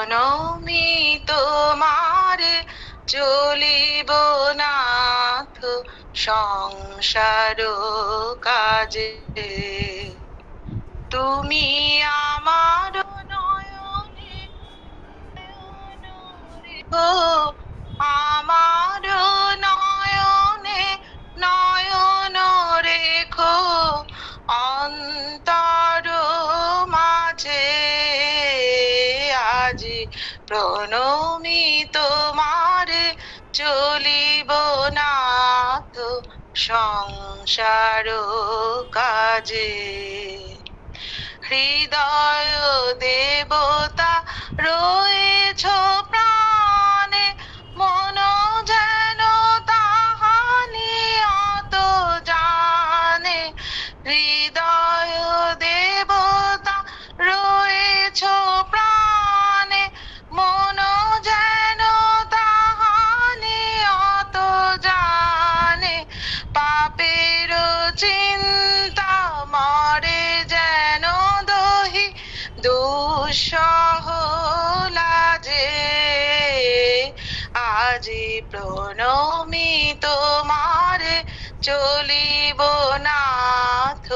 প্রণমি তোমারে চলিব নাথ সংসার কাজে। তুমি আমার নয়নে রেখো, আমার নয়নে নয়ন রেখো অন্তর মাঝে। আজি প্রণমি তোমারে চলিব নাথ সংসার কাজে। হৃদয় দেবতা রয়েছ প্রাণে, মন যেন তাহানি অত জানে। হৃদয় দেবতা রয়েছ প্রাণে, মন যেন তাহানি অত জানে। পাপের চিন্তা মরে যেন দহি দুঃসহ লাজে। আজি প্রণমি তোমারে চলিব নাথ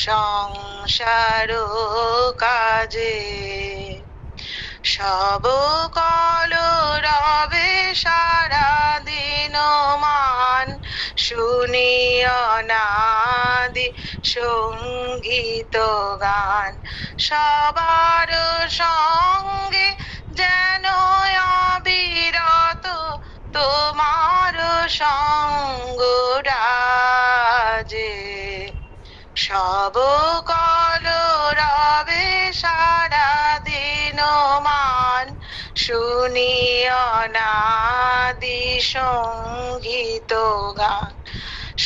সংসার কাজে। সব কলরবে সারা দিন মান, শুনিও নাদি সঙ্গীত গান। সবার সঙ্গে যেন অবিরত তোমার সঙ্গ রাজে। সব কলরবে সারা দিন মান, শুনিও নাদি সঙ্গীত গান।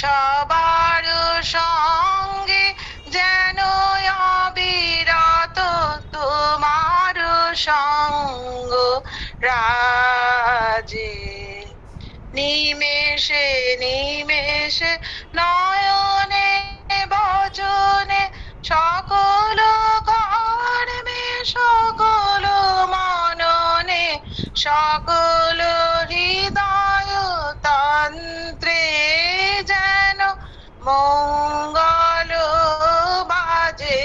সবার সঙ্গে যেন অবিরত তোমার সঙ্গ রাজে। নিমেষে নিমেষে নয়নে বচনে সকল কর্মে সকল মননে, সকল হৃদয় তন্ত্রে যেন মঙ্গল বাজে।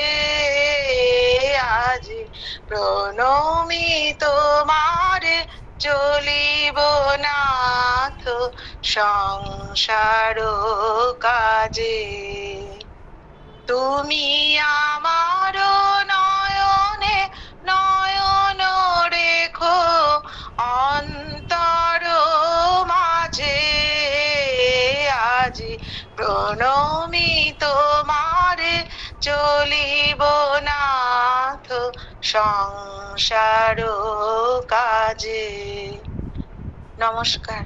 আজি প্রণমি তোমারে চলিব নাথ সংসার কাজে। তুমি আমার নয়নে নয়ন রেখো অন্তর মাঝে। আজি প্রণমি তোমারে চলিব নাথ সংসার কাজে। নমস্কার।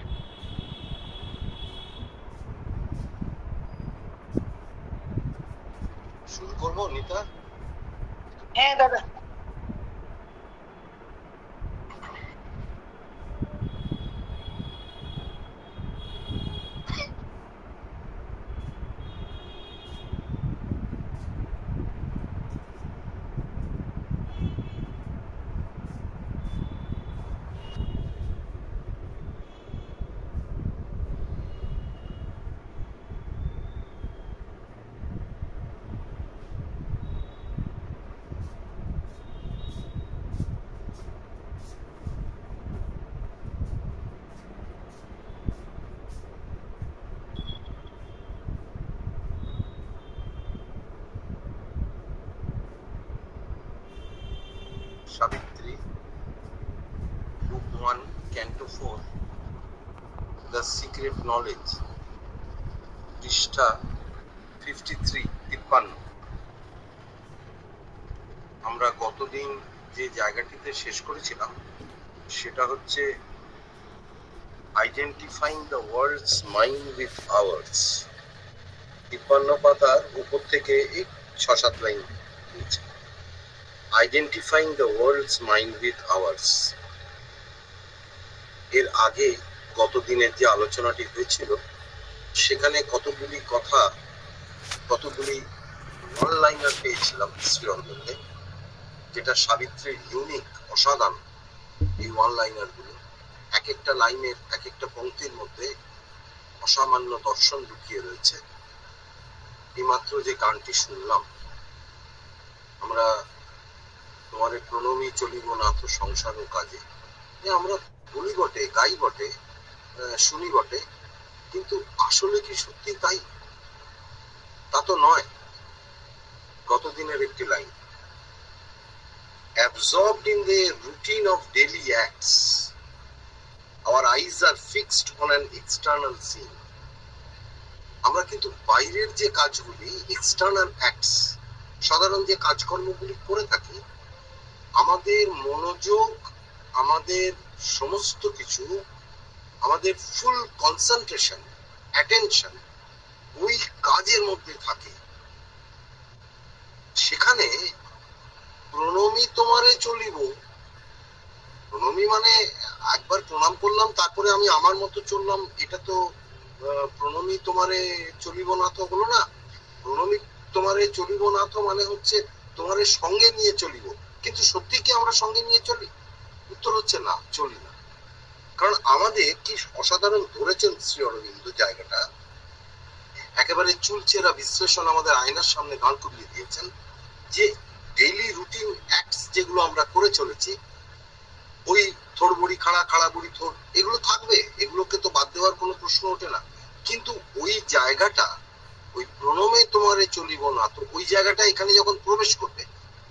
শুরু করবো নিতা? হ্যাঁ দাদা। Savitri, Book 1, Canto 4, The Secret Knowledge, পৃষ্ঠা 53। আমরা গতদিন যে জায়গাটিতে শেষ করেছিলাম সেটা হচ্ছে identifying the world's mind with ours. 53 পাতার উপর থেকে 6-7 লাইন নিচে। Identifying the world's mind with ours. এর আগে গত দিনের যে আলোচনাটি হয়েছিল সেখানে কতগুলি কথা, কতগুলি ওয়ান লাইনার পেয়েছিলাম শ্রীরঞ্জনকে, যেটা সাবিত্রীর ইউনিক, অসাধারণ। এই ওয়ান লাইনার গুলো, এক একটা লাইনের এক একটা পংক্তির মধ্যে অসামান্য দর্শন লুকিয়ে রয়েছে। এইমাত্র যে গানটি শুনলাম, আমরা তোমারে প্রণমী চলিব নাথ সংসার ও কাজে, আমরা বলি বটে, গাই বটে, শুনি বটে, কিন্তু আসলে কি সত্যি তাই? তা তো নয়। গতদিনের একটি line, absorbed in the routine of daily acts, our eyes are fixed on an external scene. আমরা কিন্তু বাইরের যে কাজগুলি, এক্সটার্নাল অ্যাক্টস, সাধারণ যে কাজকর্মগুলি করে থাকি, আমাদের মনোযোগ, আমাদের সমস্ত কিছু, আমাদের ফুল কনসেন্ট্রেশন, অ্যাটেনশন ওই কাজের মধ্যে থাকে। সেখানে প্রণমী তোমারে চলিব, প্রণমী মানে একবার প্রণাম করলাম, তারপরে আমি আমার মতো চললাম, এটা তো প্রণমী তোমারে চলিব না তো হলো না। প্রণমী তোমারে চলিব না তো মানে হচ্ছে তোমারে সঙ্গে নিয়ে চলিব, কিন্তু সত্যি কি আমরা সঙ্গে নিয়ে চলি? উত্তর হচ্ছে না, চলি না। কারণ আমাদের কি অসাধারণ ধরেছেন শ্রী অরবিন্দ জায়গাটা, একেবারে চুলচেরা বিশ্লেষণ আমাদের আয়নার সামনে দাঁড় করিয়ে দিয়েছেন, যে ডেইলি রুটিন অ্যাক্টস যেগুলো আমরা করে চলেছি, ওই থোড় বড়ি খাড়া, খাড়া বড়ি থোড়, এগুলো থাকবে, এগুলোকে তো বাদ দেওয়ার কোনো প্রশ্ন ওঠে না। কিন্তু ওই জায়গাটা, ওই প্রণমে তোমারে চলিব না তো, ওই জায়গাটা এখানে যখন প্রবেশ করবে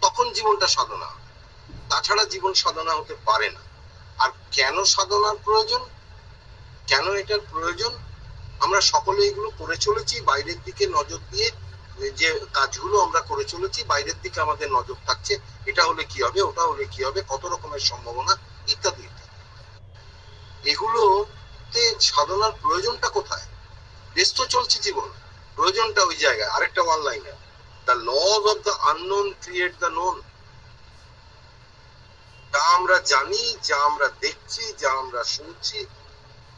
তখন জীবনটা সাধনা, তাছাড়া জীবন সাধনা হতে পারে না। আর কেন সাধনার প্রয়োজন, কেন এটার প্রয়োজন? আমরা সকলে এগুলো করে চলেছি বাইরের দিকে নজর দিয়ে, যে কাজগুলো আমরা করে চলেছি বাইরের দিকে আমাদের নজর থাকছে, এটা হলে কি হবে, ওটা হলে কি হবে, কত রকমের সম্ভাবনা ইত্যাদি ইত্যাদি। এগুলোতে সাধনার প্রয়োজনটা কোথায়? ব্যস্ত চলছে জীবন, প্রয়োজনটা ওই জায়গায়। আরেকটা one liner, the lodge of the unknown create the known. যা আমরা জানি, যা আমরা দেখছি, যা আমরা শুনছি,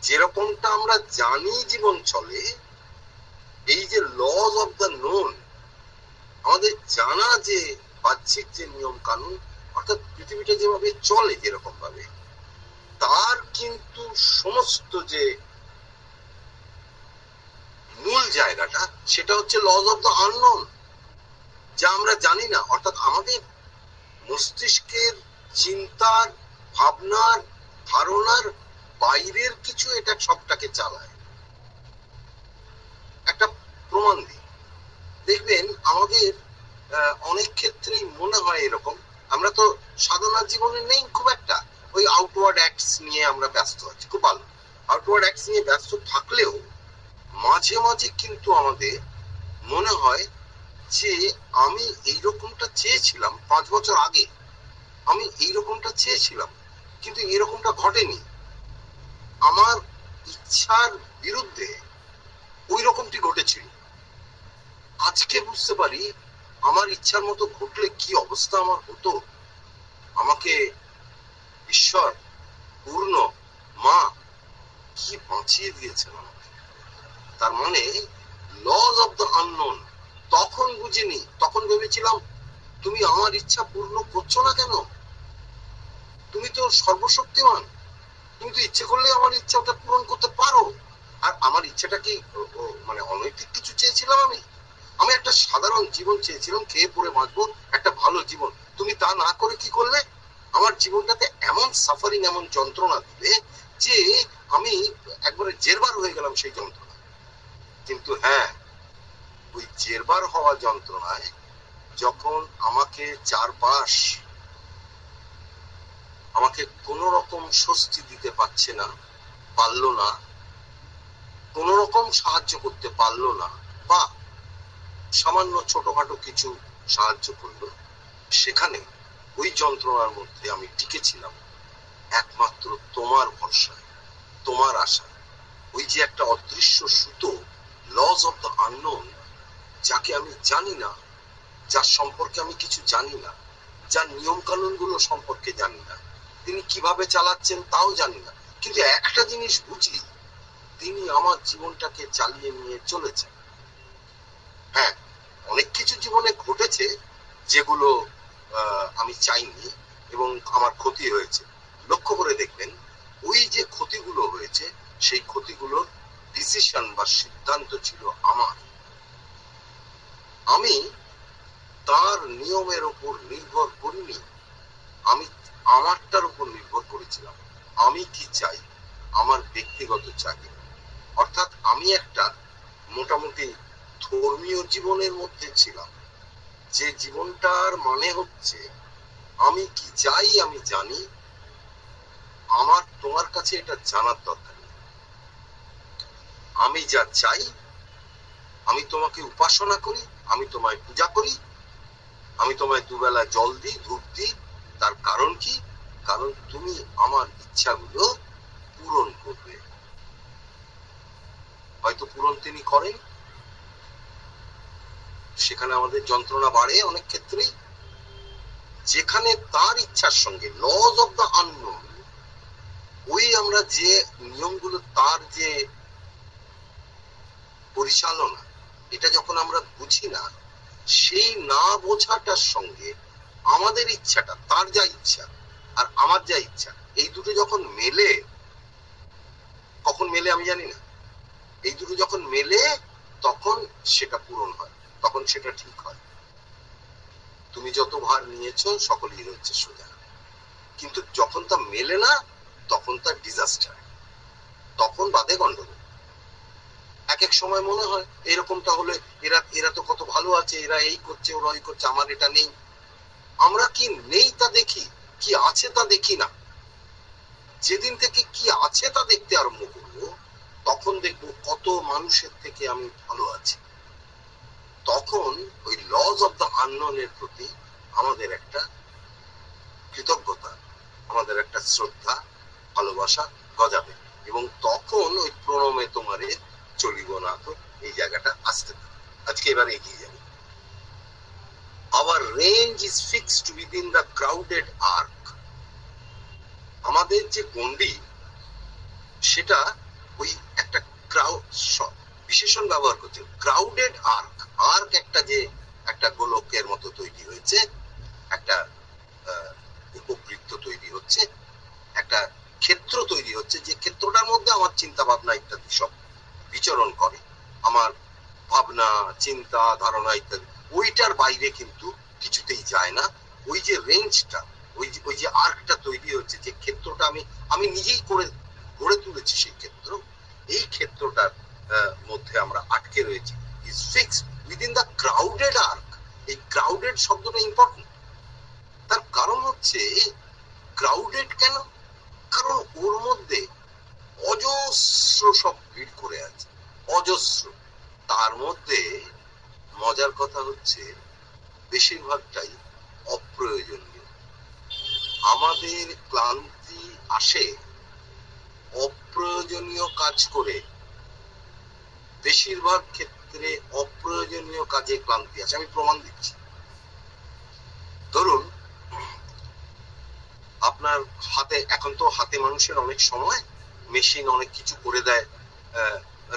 যেরকমটা আমরা জানি জীবন চলে, এই যে লজ অফ দ্য নোন, আমাদের জানা যে বাহ্যিক যে নিয়ম কানুন, অর্থাৎ পৃথিবীটা যেভাবে চলে যেরকম ভাবে, তার কিন্তু সমস্ত যে মূল জায়গাটা, সেটা হচ্ছে লজ অফ দ্য আননোন, যা আমরা জানি না। অর্থাৎ আমাদের মস্তিষ্কের চিন্তার, ভাবনার, ধারণার বাইরের কিছু এটা সবটাকে চালায়। একটা প্রমাণ দিই, দেখবেন আমাদের অনেক ক্ষেত্রেই মনে হয় এরকম, আমরা তো সাধনার জীবনে নেই খুব একটা, ওই আউটওয়ার্ড অ্যাক্টস নিয়ে আমরা ব্যস্ত আছি, খুব ভালো। আউটওয়ার্ড অ্যাক্টস নিয়ে ব্যস্ত থাকলেও মাঝে মাঝে কিন্তু আমাদের মনে হয় যে আমি এইরকমটা চেয়েছিলাম 5 বছর আগে, আমি এইরকমটা চেয়েছিলাম, কিন্তু এরকমটা ঘটেনি, আমার ইচ্ছার বিরুদ্ধে ওই রকমটি ঘটেছিল। আজকে বুঝতে পারি আমার ইচ্ছার মতো ঘটলে কি অবস্থা আমার হতো। আমাকে ঈশ্বর, পূর্ণ মা কি বাঁচিয়ে দিয়েছেন আমাকে। তার মানে লজ অফ দ্য আননোন, তখন বুঝিনি, তখন ভেবেছিলাম তুমি আমার ইচ্ছা পূর্ণ করছো না কেন, তুমি তো সর্বশক্তিমান, তুমি তো ইচ্ছে করলে আমার ইচ্ছাটা পূরণ করতে পারো। আর আমার ইচ্ছাটা কি মানে অনৈতিক কিছু চেয়েছিলাম? আমি একটা সাধারণ জীবন চেয়েছিলাম, খেয়ে পড়ে বাঁচবো, একটা ভালো জীবন। তুমি তা না করে কি করলে? আমার জীবনটাতে এমন সাফারিং, এমন যন্ত্রণা দিলে যে আমি একবারে জেরবার হয়ে গেলাম সেই যন্ত্রণা। কিন্তু হ্যাঁ, ওই জেরবার হওয়া যন্ত্রণায় যখন আমাকে চারপাশ আমাকে কোন রকম স্বস্তি দিতে পারছে না, পারলো না, কোন রকম সাহায্য করতে পারলো না, বা সামান্য ছোটখাটো কিছু সাহায্য করলো, সেখানে ওই যন্ত্রণার মধ্যে আমি টিকেছিলাম একমাত্র তোমার ভরসায়, তোমার আশায়। ওই যে একটা অদৃশ্য সুতো, লজ অফ দ্য আননোন, যাকে আমি জানি না, যার সম্পর্কে আমি কিছু জানি না, যার নিয়ম কানুন গুলো সম্পর্কে জানি না, তিনি কিভাবে চালাচ্ছেন তাও জানি না, কিন্তু একটা জিনিস বুঝি, তিনি আমার জীবনটাকে চালিয়ে নিয়ে চলেছেন। হ্যাঁ, অনেক কিছু জীবনে ঘটেছে যেগুলো আমি চাইনি এবং আমার ক্ষতি হয়েছে। লক্ষ্য লক্ষ্য করে দেখবেন ওই যে ক্ষতিগুলো হয়েছে সেই ক্ষতিগুলোর ডিসিশন বা সিদ্ধান্ত ছিল আমার। আমি তার নিয়মের উপর নির্ভর করিনি, আমি আমারটার উপর নির্ভর করেছিলাম। আমি কি চাই, আমার ব্যক্তিগত চাহিদা। অর্থাৎ আমি একটা মোটামুটি ধর্মীয় জীবনের মধ্যে ছিলাম, যে জীবনটার মানে হচ্ছে আমি কি চাই আমি জানি, আমার তোমার কাছে এটা জানার দরকার নেই। আমি যা চাই, আমি তোমাকে উপাসনা করি, আমি তোমায় পূজা করি, আমি তোমায় দুবেলা জল দিই, ধূপ দিই। তার কারণ কি? কারণ তুমি আমার ইচ্ছাগুলো পূরণ করবে। হয়তো পূরণ তিনি করেন, সেখানে আমাদের যন্ত্রণা বাড়ে অনেক ক্ষেত্রেই। যেখানে তার ইচ্ছার সঙ্গে লজ অফ দ্য আননোন, ওই আমরা যে নিয়মগুলো, তার যে পরিচালনা, এটা যখন আমরা বুঝি না, সেই না বোঝাটার সঙ্গে আমাদের ইচ্ছাটা, তার যা ইচ্ছা আর আমার যা ইচ্ছা, এই দুটো যখন মেলে, কখন মেলে আমি জানি না, এই দুটো যখন মেলে তখন সেটা পূরণ হয়, তখন সেটা ঠিক হয়। তুমি যত ভার নিয়েছো সকলেই রয়েছে সোজা। কিন্তু যখন তা মেলে না তখন তার ডিজাস্টার, তখন বাদে গন্ডগোল। এক এক সময় মনে হয় এরকমটা হলে এরা তো কত ভালো আছে, এরা এই করছে, ওরা ওই করছে, আমার এটা নেই। আমরা কি নেই তা দেখি, কি আছে তা দেখি না। যেদিন থেকে কি আছে তা দেখতে আরম্ভ করবো, তখন দেখবো কত মানুষের থেকে আমি ভালো আছি। তখন ওই লজ অফ দ্য আননোনের প্রতি আমাদের একটা কৃতজ্ঞতা, আমাদের একটা শ্রদ্ধা, ভালোবাসা গজাবে। এবং তখন ওই প্রণমে তোমারে চলিব না তো এই জায়গাটা আসতে পারে। আজকে এবার এগিয়ে যাবে। Our range is fixed within the crowded arc. আমাদের যে গণ্ডি, সেটা ওই একটা বিশেষণ ব্যবহার করছে, ক্রাউডেড আর্ক। আর্ক একটা যে একটা গোলকের মতো তৈরি হয়েছে, একটা উপবৃত্ত তৈরি হচ্ছে, একটা ক্ষেত্র তৈরি হচ্ছে, যে ক্ষেত্রটার মধ্যে আমার চিন্তা ভাবনা ইত্যাদি সব বিচরণ করে, আমার ভাবনা, চিন্তা, ধারণা ইত্যাদি। ওইটার বাইরে কিন্তু কিছুতেই যায় না। ওই যে রেঞ্জটা, ওই যে আর্কটা তৈরি হচ্ছে, যে ক্ষেত্রটা আমি নিজেই গড়ে তুলেছি, সেই ক্ষেত্র, এই ক্ষেত্রটার মধ্যে আমরা আটকে রয়েছি। Is fixed within the crowded arc. এই ক্রাউডেড শব্দটা ইম্পর্টেন্ট। তার কারণ হচ্ছে, ক্রাউডেড কেন? কারণ ওর মধ্যে অজস্র সব ভিড় করে আছে, অজস্র। তার মধ্যে মজার কথা হচ্ছে বেশিরভাগটাই অপ্রয়োজনীয়। আমাদের ক্লান্তি আসে অপ্রয়োজনীয় কাজ করে, বেশিরভাগ ক্ষেত্রে অপ্রয়োজনীয় কাজে ক্লান্তি আসে। আমি প্রমাণ দিচ্ছি। ধরুন আপনার হাতে, এখন তো হাতে মানুষের অনেক সময়, মেশিন অনেক কিছু করে দেয়,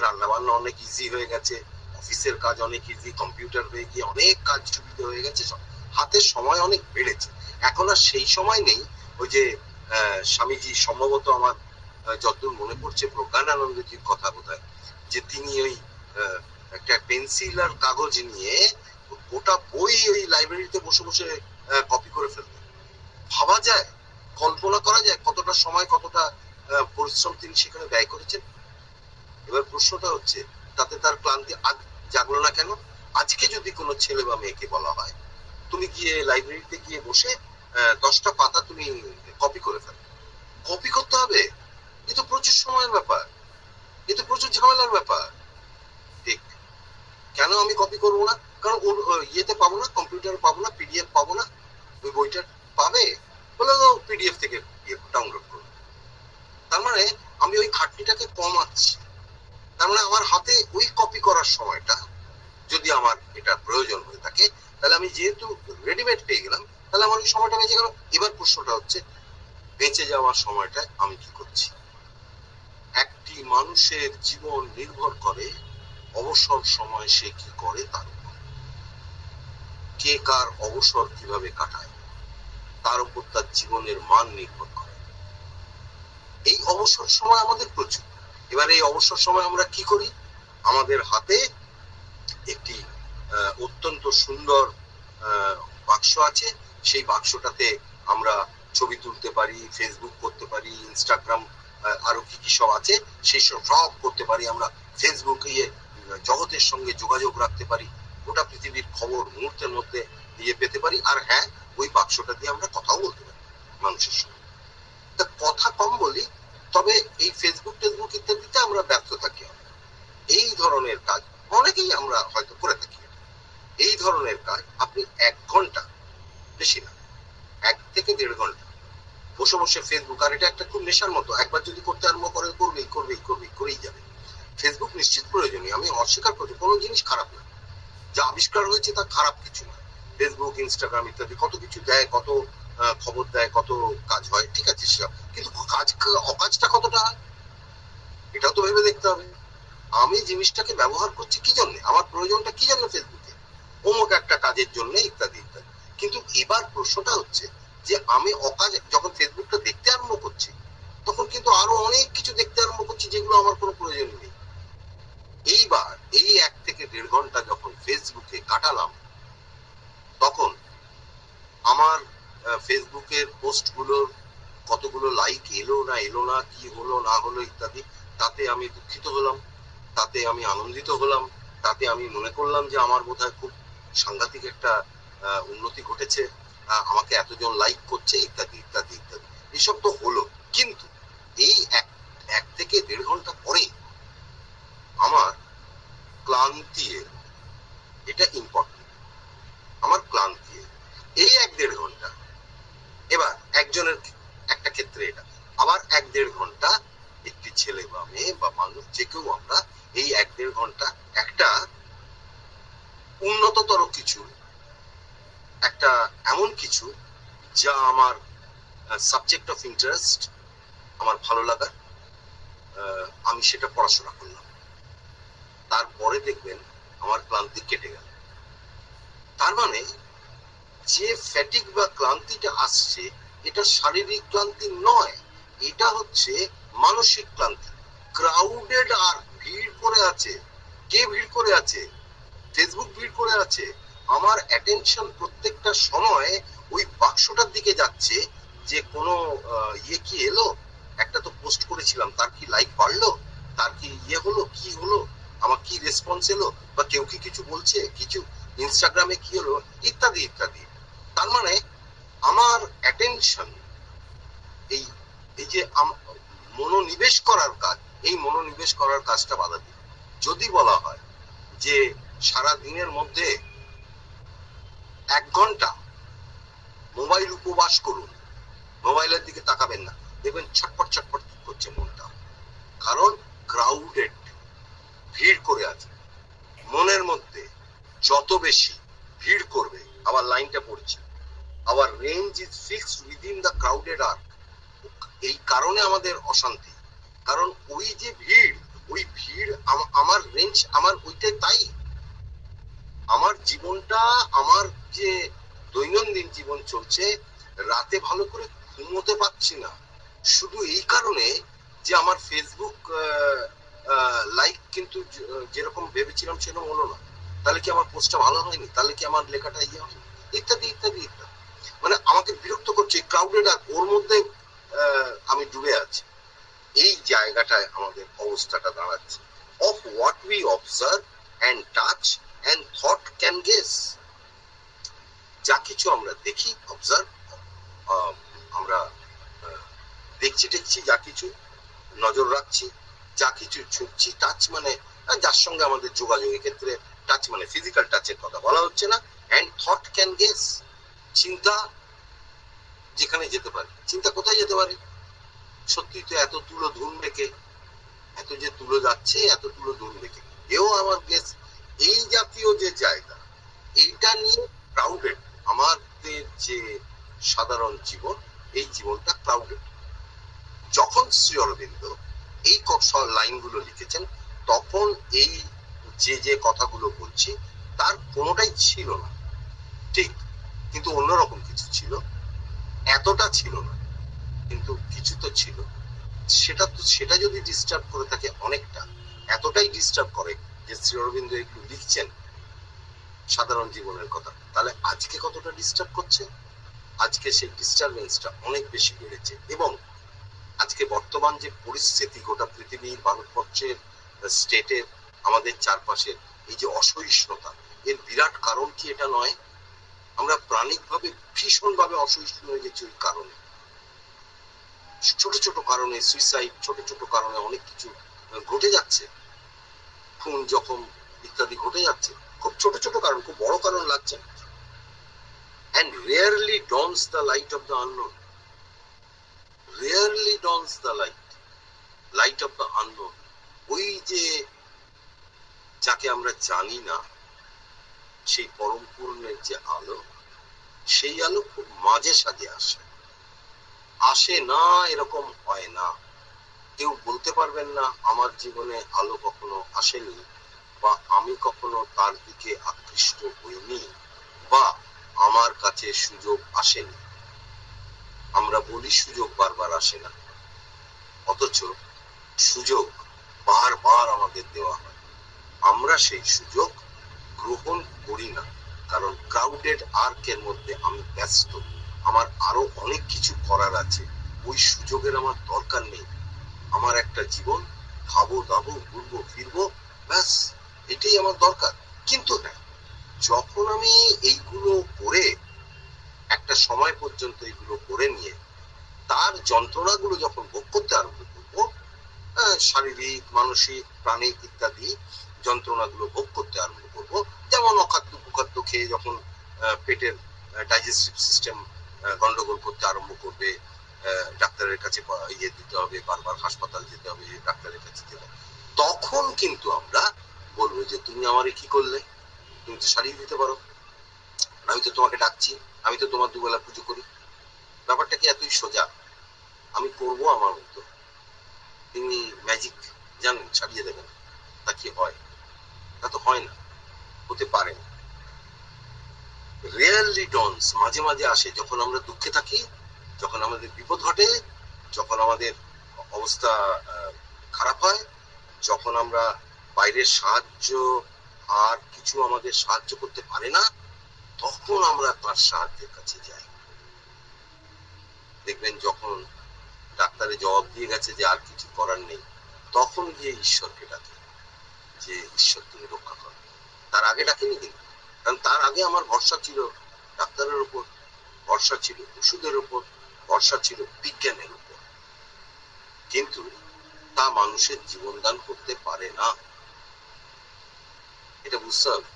রান্না বান্না অনেক ইজি হয়ে গেছে, অফিসের কাজ অনেক ইজি, কম্পিউটার হয়ে গিয়ে অনেক কাজ সুবিধা হয়ে গেছে, হাতের সময় অনেক বেড়েছে। এখন আর সেই সময় নেই। ওই যে স্বামীজি, সম্ভবত আমার যতদূর মনে পড়ছে প্রজ্ঞানানন্দজির কথা বোধহয়, যে তিনি ওই একটা পেন্সিল আর কাগজ নিয়ে গোটা বই ওই লাইব্রেরিতে বসে বসে কপি করে ফেলতেন। ভাবা যায়, কল্পনা করা যায় কতটা সময়, কতটা পরিশ্রম তিনি সেখানে ব্যয় করেছেন। এবার প্রশ্নটা হচ্ছে, তাতে তার ক্লান্তি আজ জাগলো না কেন? আজকে যদি কোনো ছেলে বা মেয়েকে বলা হয়, তুমি গিয়ে লাইব্রেরিতে গিয়ে বসে 10টা পাতা তুমি কপি করে ফেলো, কপি করতে হবে, এ তো প্রচুর সময়ের ব্যাপার, এ তো প্রচুর ঝামেলার ব্যাপার। ঠিক কেন আমি কপি করবো না? কারণ ওর ইয়েতে পাবো না, কম্পিউটারে পাবো না, পিডিএফ পাবো না। ওই বইটা পাবে বলে পিডিএফ থেকে ডাউনলোড করবো। তার মানে আমি ওই খাটনিটাকে কমাচ্ছি। তার মানে আমার হাতে ওই কপি করার সময়টা, যদি আমার এটা প্রয়োজন হয়ে থাকে, তাহলে আমি যেহেতু রেডিমেড পেয়ে গেলাম, তাহলে আমার ওই সময়টা বেঁচে গেল। এবার প্রশ্নটা হচ্ছে, বেঁচে যাওয়ার সময়টায় আমি কি করছি? একটি মানুষের জীবন নির্ভর করে অবসর সময় সে কি করে তার উপর। কে কার অবসর কিভাবে কাটায় তার উপর তার জীবনের মান নির্ভর করে। অবসর সময় আমাদের প্রচুর। এবার এই অবসর সময় আমরা কি করি? আমাদের হাতে একটি অত্যন্ত সুন্দর বাক্স আছে, সেই বাক্সটাতে আমরা ছবি তুলতে পারি, ফেসবুক করতে পারি, ইনস্টাগ্রাম, আরো কি কি সব আছে সেই সব করতে পারি। আমরা ফেসবুকে জগতের সঙ্গে যোগাযোগ রাখতে পারি, গোটা পৃথিবীর খবর মুহূর্তের মধ্যে পেতে পারি। আর হ্যাঁ, ওই বাক্সটা দিয়ে আমরা কথাও বলতে পারি মানুষের সঙ্গে। কথা কম বলি, তবে এই ফেসবুক টেসবুক ইত্যাদিতে আমরা ব্যর্থ থাকি। এই ধরনের কাজ অনেকেই আমরা হয়তো করে থাকি। এই ধরনের কাজ আপনি 1 ঘন্টা, বেশি না, 1 থেকে 1.5 ঘন্টা বসে বসে ফেসবুক, আর এটা একটা খুব নেশার মতো, একবার যদি করতে আরম্ভ করে করেই যাবে। ফেসবুক নিশ্চিত প্রয়োজনীয়, আমি অস্বীকার করছি, কোনো জিনিস খারাপ না, যা আবিষ্কার হয়েছে তা খারাপ কিছু না। ফেসবুক, ইনস্টাগ্রাম ইত্যাদি কত কিছু দেয়, কত খবর দেয়, কত কাজ হয়, ঠিক আছে সব, কিন্তু অকাজটা কতটা হয় এটাও তো ভেবে দেখতে হবে। আমি জিনিসটাকে ব্যবহার করছি কি জন্য, আমার প্রয়োজনটা কি জন্য ফেসবুকে, অমুক একটা কাজের জন্য ইত্যাদি ইত্যাদি। কিন্তু এবার প্রশ্নটা হচ্ছে যে আমি অকাজ যখন ফেসবুকটা দেখতে আরম্ভ করছি, তখন কিন্তু আরো অনেক কিছু দেখতে আরম্ভ করছি যেগুলো আমার কোনো প্রয়োজন নেই। এইবার এই 1 থেকে 1.5 ঘন্টা যখন ফেসবুকে কাটালাম, তখন আমার ফেসবুকের পোস্টগুলোর কতগুলো লাইক এলো না, কি হলো না হলো ইত্যাদি, তাতে আমি দুঃখিত হলাম, তাতে আমি আনন্দিত হলাম, তাতে আমি মনে করলাম যে আমার বোধহয় খুব সাংঘাতিক একটা উন্নতি ঘটেছে, আমাকে এতজন লাইক করছে ইত্যাদি ইত্যাদি ইত্যাদি। এসব তো হলো, কিন্তু এই 1 থেকে 1.5 ঘন্টা পরে আমার ক্লান্তি এলো। এটা ইম্পর্টেন্ট, আমার ক্লান্তি এলো এই 1-1.5 ঘন্টা। এবার একজনের একটা ক্ষেত্রে এটা, আবার 1-1.5 ঘন্টা একটি ছেলে বা মেয়ে বা মানুষ যে কেউ, আমরা এই 1-1.5 ঘন্টা একটা উন্নততর কিছু, একটা এমন কিছু যা আমার সাবজেক্ট অফ ইন্টারেস্ট, আমার ভালো লাগার, আমি সেটা পড়াশোনা করলাম। তারপরে দেখবেন আমার ক্লান্তি কেটে গেল। তার মানে যে ফ্যাটিক বা ক্লান্তিটা আসছে, এটা শারীরিক ক্লান্তি নয়, এটা হচ্ছে মানসিক ক্লান্তি। ক্রাউডেড, আর ভিড় করে আছে। কে ভিড় করে আছে? ফেসবুক ভিড় করে আছে। আমার অ্যাটেনশন প্রত্যেকটা সময় ওই বাক্সটার দিকে যাচ্ছে, যে কোনো কি এলো, একটা তো পোস্ট করেছিলাম, তার কি লাইক বাড়লো, তার কি হলো, কি হলো, আমার কি রেসপন্স এলো, বা কেউ কি কিছু বলছে, কিছু ইনস্টাগ্রামে কি হলো ইত্যাদি ইত্যাদি। তার মানে আমার অ্যাটেনশন, এই যে মনোনিবেশ করার কাজ, এই মনোনিবেশ করার কাজটা বাধা দিল। যদি বলা হয় যে সারা দিনের মধ্যে 1 ঘন্টা মোবাইল উপবাস করুন, মোবাইলের দিকে তাকাবেন না, দেখবেন ছটপট ছটপট করছে মনটা, কারণ ক্রাউডেড, ভিড় করে আছে। মনের মধ্যে যত বেশি ভিড় করবে, আবার লাইনটা পড়ছে, our range is fixed within the crowded arc. এই কারণে আমাদের অশান্তি, কারণ ওই যে ভিড়, ওই ভিড় আমার রেঞ্জ, আমার ওইটাই। তাই আমার জীবনটা, আমার যে দৈনন্দিন জীবন চলছে, রাতে ভালো করে ঘুমোতে পারছি না, শুধু এই কারণে যে আমার ফেসবুক লাইক কিন্তু যেরকম ভেবেছিলাম সেরকম হলো না। তাহলে কি আমার পোস্টটা ভালো হয়নি, তাহলে কি আমার লেখাটা হয়নি, ইত্যাদি ইত্যাদি ইত্যাদি। মানে আমাকে বিরক্ত করছে ক্রাউডেড, আর ওর মধ্যে আমি ডুবে আছি। এই জায়গাটায় আমাদের অবস্থাটা দাঁড়াচ্ছে। Of what we observe and touch and thought can guess. যা কিছু আমরা দেখি, অবজার্ভ, আমরা দেখছি টেকছি, যা কিছু নজর রাখছি, যা কিছু ছুঁচ্ছি, টাচ মানে যার সঙ্গে আমাদের যোগাযোগের ক্ষেত্রে টাচ মানে ফিজিক্যাল টাচের কথা বলা হচ্ছে না। অ্যান্ড থট ক্যান গেস, চিন্তা যেখানে যেতে পারে। চিন্তা কোথায় যেতে পারে? সত্যি তো এত তুলো ধুন রেখে, এত যে তুলো যাচ্ছে, এত তুলো ধুন রেখে, এও আমার গেস। এই জাতীয় যে জায়গা, এইটা নিয়ে ক্রাউডেড আমাদের যে সাধারণ জীবন, এই জীবনটা ক্রাউডেড। যখন শ্রী অরবিন্দ এই লাইনগুলো লিখেছেন, তখন এই যে কথাগুলো বলছি তার কোনোটাই ছিল না, ঠিক, কিন্তু অন্যরকম কিছু ছিল। এতটা ছিল না, কিন্তু কিছু তো ছিল, সেটা যদি ডিস্টার্ব করে থাকে অনেকটা, এতটাই ডিস্টার্ব করে যে শ্রী অরবিন্দ এগুলো লিখছেন সাধারণ জীবনের কথা, তাহলে আজকে কতটা ডিস্টার্ব করছে? আজকে সেই ডিস্টারবেন্সটা অনেক বেশি বেড়েছে। এবং আজকে বর্তমান যে পরিস্থিতি গোটা পৃথিবীর, ভারতবর্ষের, স্টেটের, আমাদের চারপাশের এই যে অসহিষ্ণুতা, এর বিরাট কারণ কি এটা নয়? আমরা প্রাণিকভাবে ভীষণভাবে অসহিষ্ণু হয়ে গেছি ওই কারণে। ছোট ছোট কারণে সুইসাইড, ছোট ছোট কারণে অনেক কিছু ঘটে যাচ্ছে, খুন জখম ইত্যাদি ঘটে যাচ্ছে, খুব ছোট ছোট কারণ, খুব বড় কারণ লাগছে না। And rarely dawns the light of the unknown. Rarely dawns the light of the unknown. ওই যে যাকে আমরা জানি না, সেই পরম পূর্ণের যে আলো, সেই আলো খুব মাঝে সাঝে আসে না, এরকম হয় না। কেউ বলতে পারবেন না আমার জীবনে আলো কখনো আসেনি, বা আমি কখনো তার দিকে আকৃষ্ট হইনি, বা আমার কাছে সুযোগ আসেনি। আমরা বলি সুযোগ বারবার আসে না, অথচ সুযোগ বারবার আমাদের দেওয়া হয়। আমরা সেই সুযোগ গ্রহণ করি না, কারণ ক্রাউডেড আর্কের মধ্যে আমি ব্যস্ত, আমার আরো অনেক কিছু করার আছে, ওই সুযোগের আমার দরকার নেই। আমার একটা জীবন, খাবো দাবো, ঘুরবো ফিরবো, ব্যাস এটাই আমার দরকার। কিন্তু হ্যাঁ, যখন আমি এইগুলো করে একটা সময় পর্যন্ত এইগুলো করে নিয়ে তার যন্ত্রণাগুলো যখন ভোগ করতে আরম্ভ করবো, শারীরিক, মানসিক, প্রাণিক ইত্যাদি যন্ত্রণাগুলো ভোগ করতে আরম্ভ করবো, যেমন অখাদ্য কুখাদ্য খেয়ে যখন পেটের ডাইজেস্টিভ সিস্টেম গন্ডগোল করতে আরম্ভ করবে, ডাক্তারের কাছে দিতে হবে, বারবার হাসপাতাল যেতে হবে, ডাক্তারের কাছে যেতে হবে, তখন কিন্তু আমরা বলবো যে তুমি আমারে কি করলে, তুমি তো সারিয়ে দিতে পারো, আমি তো তোমাকে ডাকছি, আমি তো তোমার দুবেলা পুজো করি। ব্যাপারটা কি এতই সোজা? আমি করবো আমার মতো, তিনি ম্যাজিক জানেন ছাড়িয়ে দেবেন, তা কি হয়? তা তো হয় না, হতে পারে না। রেয়ারলি ডনস, মাঝে মাঝে আসে, যখন আমরা দুঃখে থাকি, যখন আমাদের বিপদ ঘটে, যখন আমাদের অবস্থা খারাপ হয়, যখন আমরা বাইরের সাহায্য আর কিছু আমাদের সাহায্য করতে পারে না, তখন আমরা তার সাহায্যের কাছে যাই। দেখবেন যখন ডাক্তারে জবাব দিয়ে গেছে যে আর কিছু করার নেই, তখন গিয়ে ঈশ্বরকে ডাকে যে ঈশ্বর তুমি রক্ষা করো। তার আগে ডাকেনি কিন্তু, কারণ তার আগে আমার ভরসা ছিল ডাক্তারের উপর, ভরসা ছিল ওষুধের উপর, ভরসা ছিল বিজ্ঞানের উপর, কিন্তু তা মানুষের জীবন দান করতে পারে না, এটা বুঝতে হবে।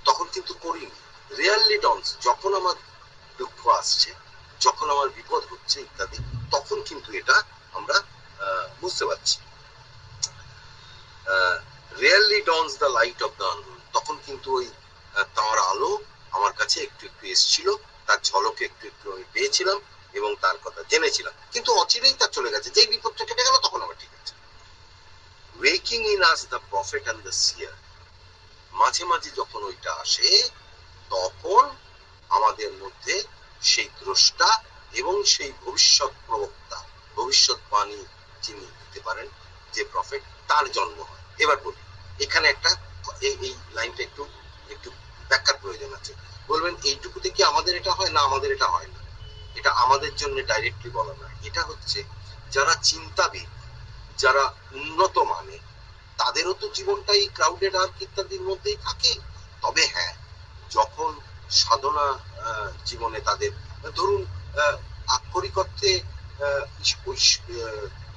তখন কিন্তু করিনি। রিয়ারলি ডনস, যখন আমার দুঃখ আসছে, যখন আমার বিপদ হচ্ছে ইত্যাদি, তখন কিন্তু এটা আমরা বুঝতে পারছি। Rarely dawns the light off the unknown, তখন কিন্তু ওই তার আলো আমার কাছে একটু একটু এসেছিল, তার ঝলকে একটু একটু আমি পেয়েছিলাম এবং তার কথা জেনেছিলাম, কিন্তু অচিরেই তা চলে গেছে। যেই বিপদটা কেটে গেল তখন আমার ঠিক আছে। Waking in us the prophet and the seer, মাঝে মাঝে যখন ওইটা আসে, তখন আমাদের মধ্যে সেই দ্রষ্টা এবং সেই ভবিষ্যৎ প্রবক্তা, ভবিষ্যৎবাণী যিনি দিতে পারেন, যে প্রফেট, তার জন্ম হয়। এবার বলি, এখানে একটা এই লাইনটা একটু একটু ব্যাখ্যার প্রয়োজন আছে। বলবেন এইটুকুতে কি আমাদের এটা হয়? না, আমাদের এটা হয় না। এটা আমাদের জন্য ডাইরেক্টলি বলা না, এটা হচ্ছে যারা চিন্তাবিদ, যারা উন্নত মানে, তাদেরও তো জীবনটা এই ক্রাউডেড আর্ক ইত্যাদির মধ্যেই থাকে। তবে হ্যাঁ, যখন সাধনা জীবনে তাদের, ধরুন আক্ষরিক অর্থে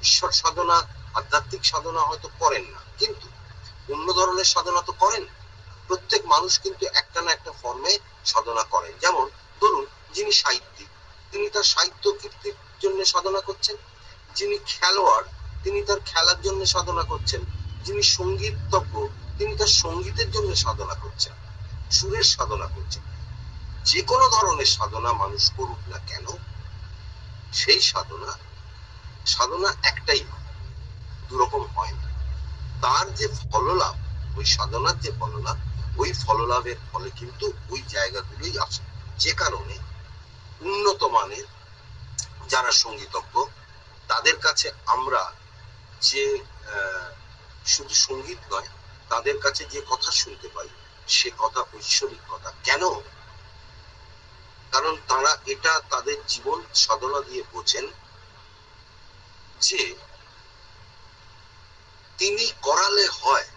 ঈশ্বর সাধনা, আধ্যাত্মিক সাধনা হয়তো করেন না, কিন্তু অন্য ধরনের সাধনা তো করেন। প্রত্যেক মানুষ কিন্তু একটা না একটা ফর্মে সাধনা করেন। যেমন ধরুন, যিনি সাহিত্যিক, তিনি তার সাহিত্য কীর্তির জন্য সাধনা করছেন। যিনি খেলোয়াড়, তিনি তার খেলার জন্য সাধনা করছেন। যিনি সঙ্গীতজ্ঞ, তিনি তার সঙ্গীতের জন্য সাধনা করছেন, সুরের সাধনা করছেন। যে কোনো ধরনের সাধনা মানুষ করুক না কেন, সেই সাধনা একটাই হয়, দুরকম হয় না। তার যে ফললাভ, ওই সাধনার যে ফললাভ, ওই ফললাভের ফলে কিন্তু ওই জায়গাগুলোই আসে। যে কারণে উন্নত মানের যারা সঙ্গীতজ্ঞ, তাদের কাছে আমরা যে শুধু সঙ্গীত নয়, তাদের কাছে যে কথা শুনতে পাই সে কথা ঐশ্বরিক কথা। কেন? কারণ তারা এটা তাদের জীবন সাধনা দিয়ে বোঝেন যে তিনি করালে হয়,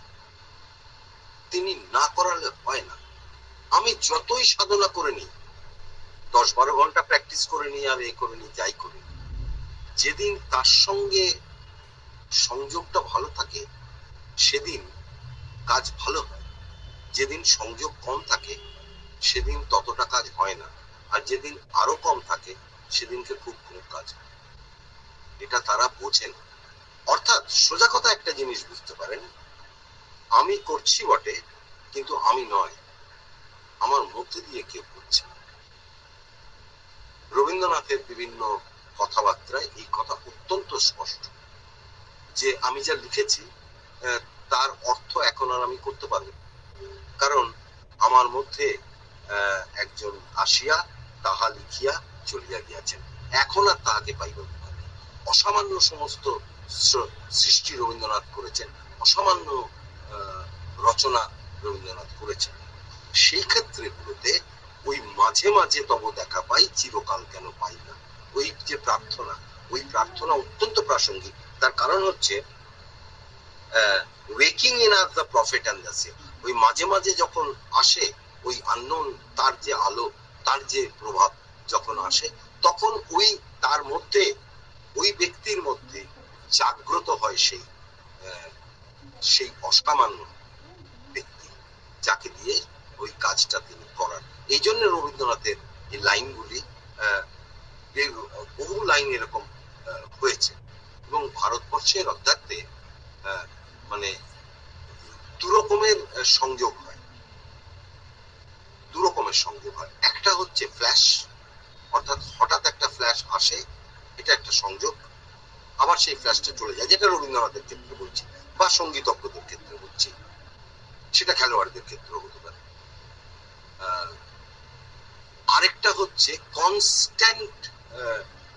তিনি না করালে হয় না। আমি যতই সাধনা করে নিই, 10-12 ঘন্টা প্র্যাকটিস করে নিই আর এ করে নিই, যাই করি, যেদিন তার সঙ্গে সংযোগটা ভালো থাকে সেদিন কাজ ভালো হয়। যেদিন সংযোগ কম থাকে সেদিন ততটা কাজ হয় না, আর যেদিন আরো কম থাকে সেদিনকে খুব কম কাজ হয়। এটা তারা বোঝেন। অর্থাৎ সোজা কথা একটা জিনিস বুঝতে পারেন, আমি করছি বটে কিন্তু আমি নয়, আমার মধ্যে দিয়ে কেউ করছে। রবীন্দ্রনাথের বিভিন্ন কথাবার্তায় এই কথা অত্যন্ত স্পষ্ট যে আমি যা লিখেছি তার অর্থ এখন আর আমি করতে পারবো, কারণ আমার মধ্যে একজন আসিয়া তাহা লিখিয়া চলিয়া গিয়াছেন, এখন আর তাহাকে পাইব। অসামান্য সমস্ত সৃষ্টি রবীন্দ্রনাথ করেছেন, অসামান্য রচনা রবীন্দ্রনাথ করেছেন। সেই ক্ষেত্রে গুলোতে ওই মাঝে মাঝে তব দেখা পাই, চিরকাল কেন পাই না, ওই যে প্রার্থনা, ওই প্রার্থনা অত্যন্ত প্রাসঙ্গিক। তার কারণ হচ্ছে waking in us the prophet and the saint. ওই মাঝে মাঝে যখন আসে ওই আননোন, তার যে আলো, তার যে প্রভাব যখন আসে, তখন ওই তার মধ্যে, ওই ব্যক্তির মধ্যে জাগ্রত হয় সেই অসামান্য ব্যক্তি, যাকে দিয়ে ওই কাজটা তিনি করার। এই জন্য রবীন্দ্রনাথের এই লাইনগুলি, বহু লাইন এরকম হয়েছে, এবং ভারতবর্ষের অধ্যাত্মে মানে দু রকমের সংযোগ হয়, দু রকমের সংযোগ হয়। একটা হচ্ছে ফ্ল্যাশ, অর্থাৎ হঠাৎ একটা ফ্ল্যাশ আসে, এটা একটা সংযোগ, আবার সেই ফ্ল্যাশটা চলে যায়, যেটা রবীন্দ্রনাথের ক্ষেত্রে বলছি বা সঙ্গীতজ্ঞদের ক্ষেত্রে বলছি, সেটা খেলোয়াড়দের ক্ষেত্রেও হতে পারে। আরেকটা হচ্ছে কনস্ট্যান্ট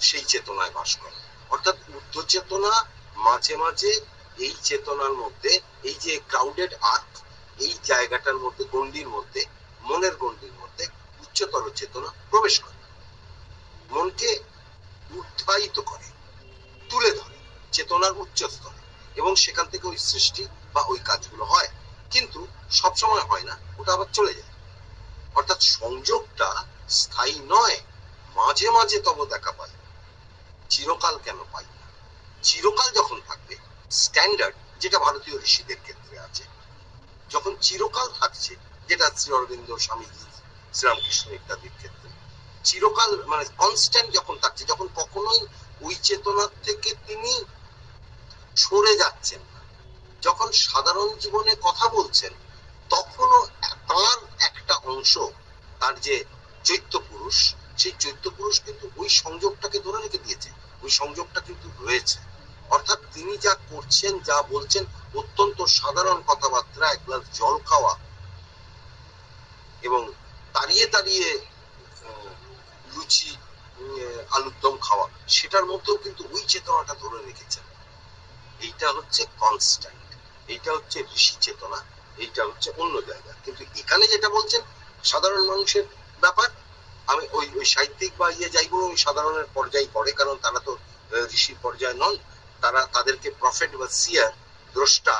সেই চেতনায় বাস করে, অর্থাৎ ঊর্ধ্ব চেতনা মাঝে মাঝে এই চেতনার মধ্যে, এই যে ক্রাউডেড আর্থ, এই জায়গাটার মধ্যে, গণ্ডির মধ্যে, মনের গণ্ডির মধ্যে উচ্চতর চেতনা প্রবেশ করে, মনকে উদ্ধারিত করে, তুলে ধরে চেতনার উচ্চ স্তরে, এবং সেখান থেকে ওই সৃষ্টি বা ওই কাজগুলো হয়। কিন্তু সবসময় হয় না, ওটা আবার চলে যায়। অর্থাৎ সংযোগটা স্থায়ী নয়, মাঝে মাঝে তব দেখা পাই, চিরকাল কেন পাই না। চিরকাল যখন থাকবে, স্ট্যান্ডার্ড যেটা ভারতীয় ঋষিদের ক্ষেত্রে আছে, যখন চিরকাল থাকছে, যেটা শ্রী অরবিন্দ, স্বামীজি, শ্রীরামকৃষ্ণ ইত্যাদির ক্ষেত্রে চিরকাল মানে কনস্ট্যান্ট যখন থাকছে, যখন কখনোই ওই চেতনার থেকে তিনি সরে যাচ্ছেন না, যখন সাধারণ জীবনে কথা বলছেন, তখনও তার একটা অংশ, তার যে চৈত্য পুরুষ, সেই চৈত্য পুরুষ কিন্তু ওই সংযোগটাকে ধরে রেখে দিয়েছে, ওই সংযোগটা কিন্তু রয়েছে। অর্থাৎ তিনি যা করছেন, যা বলছেন, অত্যন্ত সাধারণ কথাবার্তা, এক গ্লাস জল খাওয়া এবং তাড়িয়ে তাড়িয়ে লুচি আলুর দম খাওয়া, সেটার মধ্যেও কিন্তু ওই চেতনাটা ধরে রেখেছেন। এইটা হচ্ছে কনস্ট্যান্ট, এইটা হচ্ছে ঋষি চেতনা, এইটা হচ্ছে অন্য জায়গা। কিন্তু এখানে যেটা বলছেন সাধারণ মানুষের ব্যাপার, আমি ওই সাহিত্যিক বা যাইগুলো ওই সাধারণের পর্যায়ে পড়ে, কারণ তারা তো ঋষির পর্যায়ে নন, তারা তাদেরকে প্রফেট বা সিয়ার, দ্রষ্টা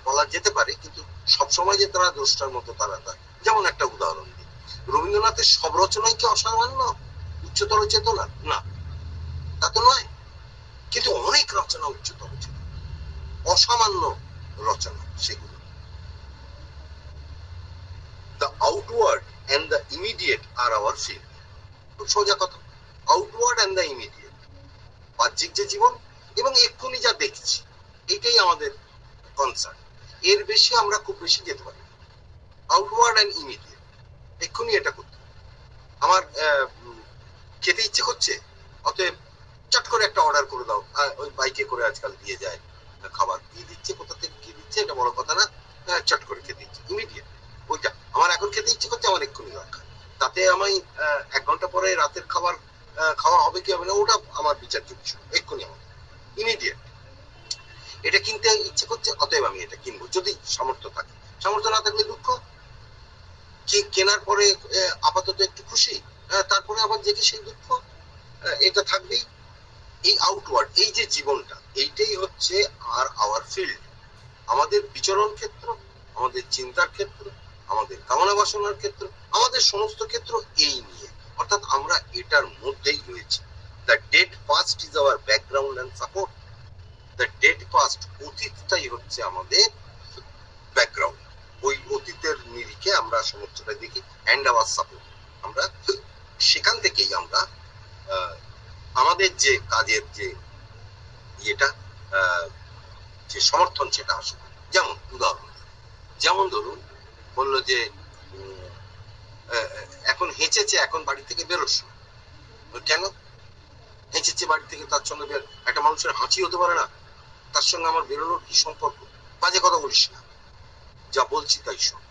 বলা যেতে পারে, কিন্তু সবসময় যে তারা দ্রষ্টার মতো তারা, যেমন একটা উদাহরণ দিই, রবীন্দ্রনাথের সব রচনাই কি অসামান্য উচ্চতর চেতনা? না, তা তো নয়, কিন্তু অনেক রচনা উচ্চতর চেতনা, অসামান্য রচনা সেগুলো। The outward and the immediate are our field. খুব সোজা কথা, আউটওয়ার্ড এন্ড দ্য ইমিডিয়েট, বাহ্যিক যে জীবন এবং এক্ষুনি যা দেখছি, এটাই আমাদের কনসার্ন। এর বেশি আমরা খুব বেশি যেতে পারি। আউটওয়ার্ড এন্ড ইমিডিয়েট, এক্ষুনি এটা করতে, আমার খেতে ইচ্ছে করছে, অতএব চট করে একটা অর্ডার করে দাও, ওই বাইকে করে আজকাল দিয়ে যায় খাবার, কি দিচ্ছে, কোথা থেকে কি দিচ্ছে এটা বড় কথা না, চট করে খেতে ইচ্ছে, ইমিডিয়েট। ওইটা আমার এখন খেতে ইচ্ছে করছে, আমার এক্ষুনি দরকার, তাতে আমি 1 ঘন্টা পরে রাতের খাবার খাওয়া হবে কি হবে না, ওটা আমার বিচার্য বিষয়, এক্ষুনি আমার এটা কিনতে ইচ্ছে করছে, অতএব আমি এটা কিনবো, যদি সামর্থ্য থাকে। সামর্থ্য না থাকলে দুঃখ, কি কেনার পরে আপাতত একটু খুশি, তারপরে আবার জেগে সেই দুঃখ, এটা থাকবেই। এই আউটওয়ার্ড, এই যে জীবনটা, এইটাই হচ্ছে আর আওয়ার ফিল্ড, আমাদের বিচরণ ক্ষেত্র, আমাদের চিন্তার ক্ষেত্র, আমাদের কামনা বাসনার ক্ষেত্র, আমাদের সমস্ত ক্ষেত্র এই নিয়ে, অর্থাৎ আমরা এটার মধ্যেই রয়েছি। The dead past is our background and support. The dead past, অতীতটাই হচ্ছে আমাদের ব্যাকগ্রাউন্ড, ওই অতীতের নিরিখে আমরা সমস্তটা দেখি, অ্যান্ড আওয়ার সাপোর্ট, আমরা সেখান থেকেই আমরা আমাদের যে কাজের যে ইয়েটা, যে সমর্থন, সেটা আসবে। যেমন উদাহরণ, যেমন ধরুন বললো যে এখন হেঁচেছে, এখন বাড়ি থেকে বেরোস না। কেন হেঁচেছে বাড়ি থেকে? তার সঙ্গে একটা মানুষের হাঁচি হতে পারে না, তার সঙ্গে আমার বেরোনোর কি সম্পর্ক? বাজে কথা বলিস না, যা বলছি তাই শোন।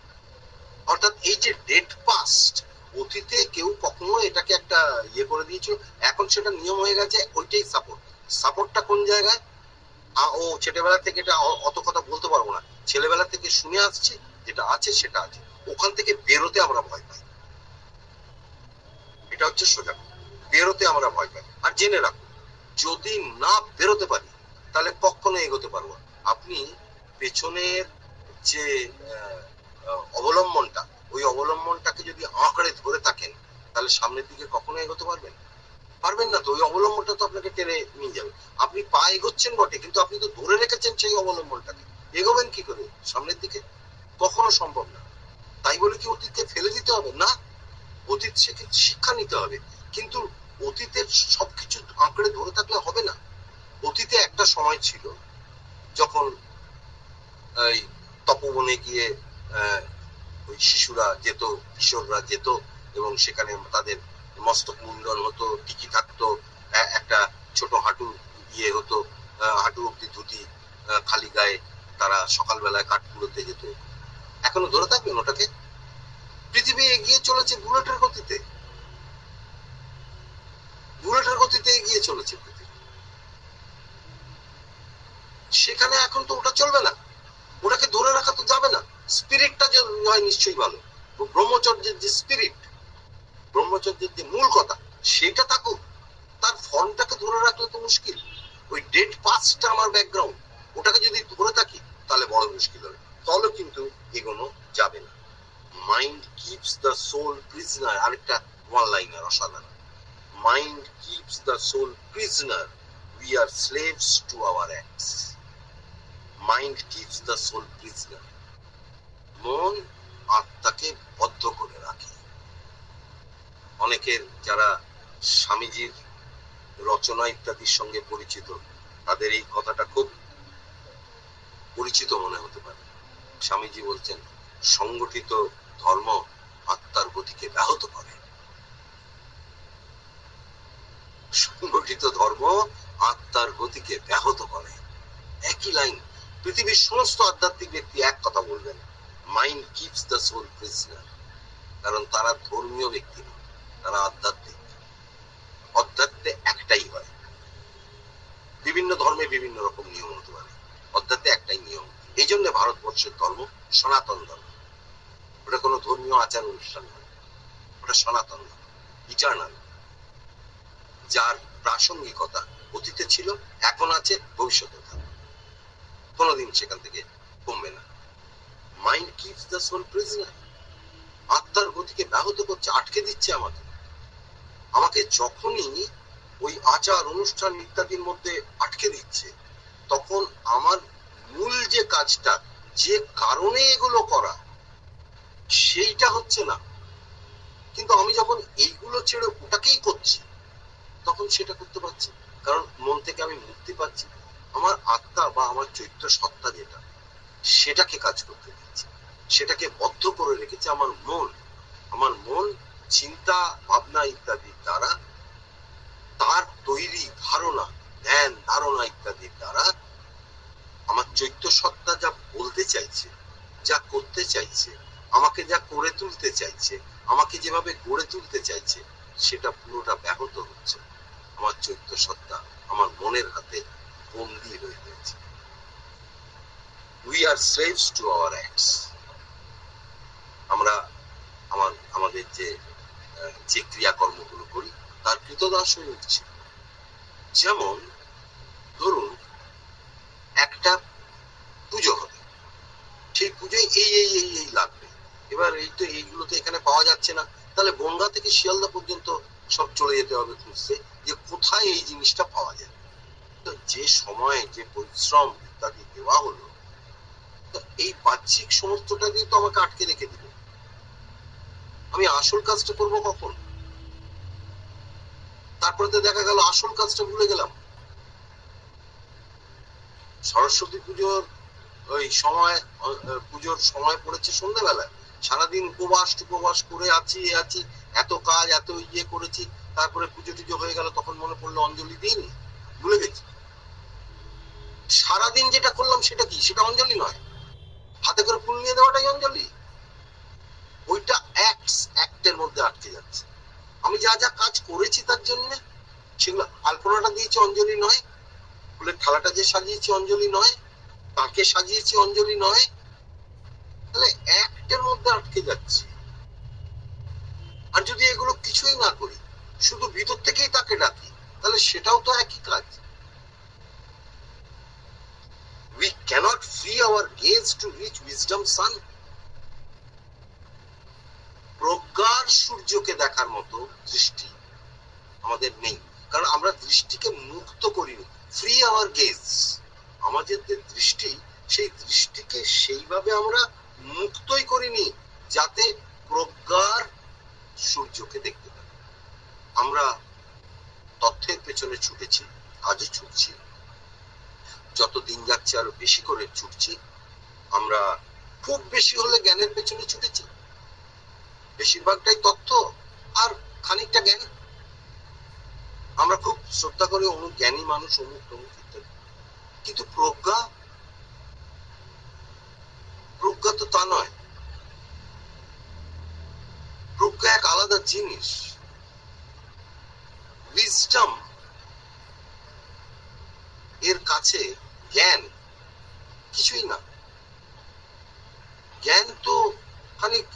অর্থাৎ এই যে ডেড পাস্ট, অতীতে কেউ কখনো এটাকে একটা ইয়ে করে দিয়েছিল, এখন সেটা নিয়ম হয়ে গেছে, ওইটাই সাপোর্ট। সাপোর্টটা কোন জায়গায়? ও ছেলেবেলা থেকে, এটা অত কথা বলতে পারবো না, ছেলেবেলা থেকে শুনে আসছি, যেটা আছে সেটা আছে, ওখান থেকে বেরোতে আমরা ভয় পাই। এটা হচ্ছে সোজা, বেরোতে আমরা ভয় পাই। আর জেনে রাখুন, যদি না বেরোতে পারি তাহলে কখনো এগোতে পারবো। আপনি পেছনের যে অবলম্বনটা, ওই অবলম্বনটাকে যদি আঁকড়ে ধরে থাকেন, তাহলে সামনের দিকে কখনো এগোতে পারবেন? পারবেন না তো। ওই অবলম্বনটা তো আপনাকে টেনে নিয়ে যাবে। আপনি পা এগোচ্ছেন বটে, কিন্তু আপনি তো ধরে রেখেছেন সেই অবলম্বনটাকে, এগোবেন কি করে সামনের দিকে? কখনো সম্ভব না। তাই বলে কি অতীতকে ফেলে দিতে হবে? না, অতীত থেকে শিক্ষা নিতে হবে, কিন্তু অতীতের সবকিছু আঁকড়ে ধরে থাকলে হবে না। অতীতে একটা সময় ছিল যখন এই তপবনে গিয়ে ওই শিশুরা যেত, কিশোররা যেত, এবং সেখানে তাদের মস্তক মুন্ডন হতো, টিকি থাকতো, একটা ছোট হাঁটু ইয়ে হতো, হাঁটু অব্দি ধুতি, খালি গায়ে তারা সকালবেলায় কাঠকুড়োতে যেত। এখনো ধরে থাকবেন ওটাকে? পৃথিবী এগিয়ে চলেছে বুলেটের গতিতে, বুলেটের গতিতে এগিয়ে চলেছে পৃথিবী। সেখানে এখন তো ওটা চলবে না, ওটাকে ধরে রাখা তো যাবে না। স্পিরিটটা যে হয় নিশ্চয়ই ভালো, ব্রহ্মচর্যের যে স্পিরিট, ব্রহ্মচর্যের যে মূল কথা, সেটা থাকুক। তার ফর্মটাকে ধরে রাখলে তো মুশকিল। ওই ডেড পাস্টটা আমার ব্যাকগ্রাউন্ড, ওটাকে যদি ধরে থাকি তাহলে বড় মুশকিল হবে, তাহলে কিন্তু এগোনো যাবে না। Mind keeps the soul prisoner, আরেকটা ওয়ান লাইনার অসাধারণ। Mind keeps the soul prisoner, we are slaves to our acts. Mind keeps the soul prisoner, মন আত্মাকে বদ্ধ করে রাখে। অনেকের যারা স্বামীজির রচনা ইত্যাদির সঙ্গে পরিচিত, তাদের এই কথাটা খুব পরিচিত মনে হতে পারে। স্বামীজি বলছেন, সংগঠিত ধর্ম আত্মার গতিকে ব্যাহত করে। সংগঠিত ধর্ম আত্মার গতিকে ব্যাহত করে। একই লাইন। পৃথিবীর সমস্ত আধ্যাত্মিক ব্যক্তি এক কথা বলবেন, mind keeps the soul prisoner. কারণ তারা ধর্মীয় ব্যক্তি না, তারা আধ্যাত্মিক। অধ্যাত্মে একটাই হয়। বিভিন্ন ধর্মে বিভিন্ন রকম নিয়ম হতে পারে, অধ্যাত্মে একটাই নিয়ম। এই জন্য ভারতবর্ষের ধর্ম সনাতন ধর্ম। ওটা কোনো ধর্মীয় আচার অনুষ্ঠান নয়, ওটা সনাতন ধর্ম, ইটার্নাল, যার প্রাসঙ্গিকতা অতীতে ছিল, এখন আছে, ভবিষ্যতে থাকবে, কোনোদিন সেখান থেকে কমবে না। Mind keeps the soul prisoner, আত্মার গতিকে ব্যাহত করছে, আটকে দিচ্ছে আমাকে। আমাকে যখনই ওই আচার অনুষ্ঠান ইত্যাদির মধ্যে আটকে দিচ্ছে, তখন আমার মূল যে কাজটা, যে কারণে এগুলো করা, সেইটা হচ্ছে না। কিন্তু আমি যখন এইগুলো ছেড়ে ওটাকেই করছি, তখন সেটা করতে পারছি, কারণ মন থেকে আমি মুক্তি পাচ্ছি। আমার আত্মা বা আমার চৈত্য সত্তা যেটা, সেটাকে কাজ করতে দিচ্ছি, সেটাকে বদ্ধ করে রেখেছে আমার মন। আমার মন চিন্তা ভাবনা ইত্যাদির দ্বারা, তার তৈরি ধারণা, ধ্যান ধারণা ইত্যাদির দ্বারা আমার চৈত্য সত্তা যা বলতে চাইছে, যা করতে চাইছে, আমাকে যা করে তুলতে চাইছে, আমাকে যেভাবে গড়ে তুলতে চাইছে, সেটা পুরোটা ব্যাহত হচ্ছে। আমার চৈত্য সত্তা আমার মনের হাতে বন্দী হয়ে গেছে। We are slaves to our acts. আমরা আমাদের যে ক্রিয়াকর্মগুলো করি তার কৃতদাস হয়ে উঠছি। যেমন ধরুন একটা পুজো হবে, সেই পুজোয় এই লাগবে, এবার এইগুলো তো এখানে পাওয়া যাচ্ছে না, তাহলে বনগা থেকে শিয়ালদা পর্যন্ত সব চলে যেতে হবে খুঁজতে যে কোথায় এই জিনিসটা পাওয়া যায়। তো যে সময় যে পরিশ্রম ইত্যাদি দেওয়া হলো, এই বাহ্যিক সমস্তটা দিয়ে তো আমাকে আটকে রেখে দিল। আমি আসল কাজটা করবো কখন? তারপরে তো দেখা গেল আসল কাজটা ভুলে গেলাম। সরস্বতী পুজোর পুজোর সময় পড়েছে সন্ধ্যাবেলায়, সারাদিন উপবাস করে আছি এত কাজ এত করেছি, তারপরে পুজো টুজো হয়ে গেল, তখন মনে পড়লো অঞ্জলি দিইনি, ভুলে গেছি। সারাদিন যেটা করলাম সেটা কি? সেটা অঞ্জলি নয়। হাতে করে ফুল নিয়ে দেওয়াটাই অঞ্জলি। ওইটা অ্যাক্টের মধ্যে আটকে যাচ্ছে। আমি যা যা কাজ করেছি তার জন্য, সেগুলো আলপনাটা দিয়েছি অঞ্জলি নয়, ফুলের থালাটা যে সাজিয়েছি অঞ্জলি নয়, তাকে সাজিয়েছি অঞ্জলি নয়, তাহলে অ্যাক্টের মধ্যে আটকে যাচ্ছি। আর যদি এগুলো কিছুই না করি, শুধু ভিতর থেকেই তাকে ডাকি, তাহলে সেটাও তো একই কাজ। We cannot free our gaze to reach wisdom's sun. প্রজ্ঞার সূর্যকে দেখার মতো দৃষ্টি আমাদের নেই, কারণ আমরা দৃষ্টিকে মুক্ত করিনি। ফ্রি আওয়ার গেজ, আমাদের যে দৃষ্টি, সেই দৃষ্টিকে সেইভাবে আমরা মুক্তই করিনি যাতে প্রজ্ঞার সূর্যকে দেখতে পাই। আমরা তথ্যের পেছনে ছুটেছি, আজও ছুটছি, যত দিন যাচ্ছে আরো বেশি করে ছুটছি। আমরা খুব বেশি হলে জ্ঞানের পেছনে ছুটেছি, বেশিরভাগটাই তথ্য আর খানিকটা জ্ঞান। আমরা খুব শ্রদ্ধা করি অমুক জ্ঞানী মানুষ, অমুক তমুক ইত্যাদি, কিন্তু প্রজ্ঞা তো তা নয়। প্রজ্ঞা এক আলাদা জিনিস। উইজডম এর কাছে জ্ঞান কিছুই না। জ্ঞান তো খানিক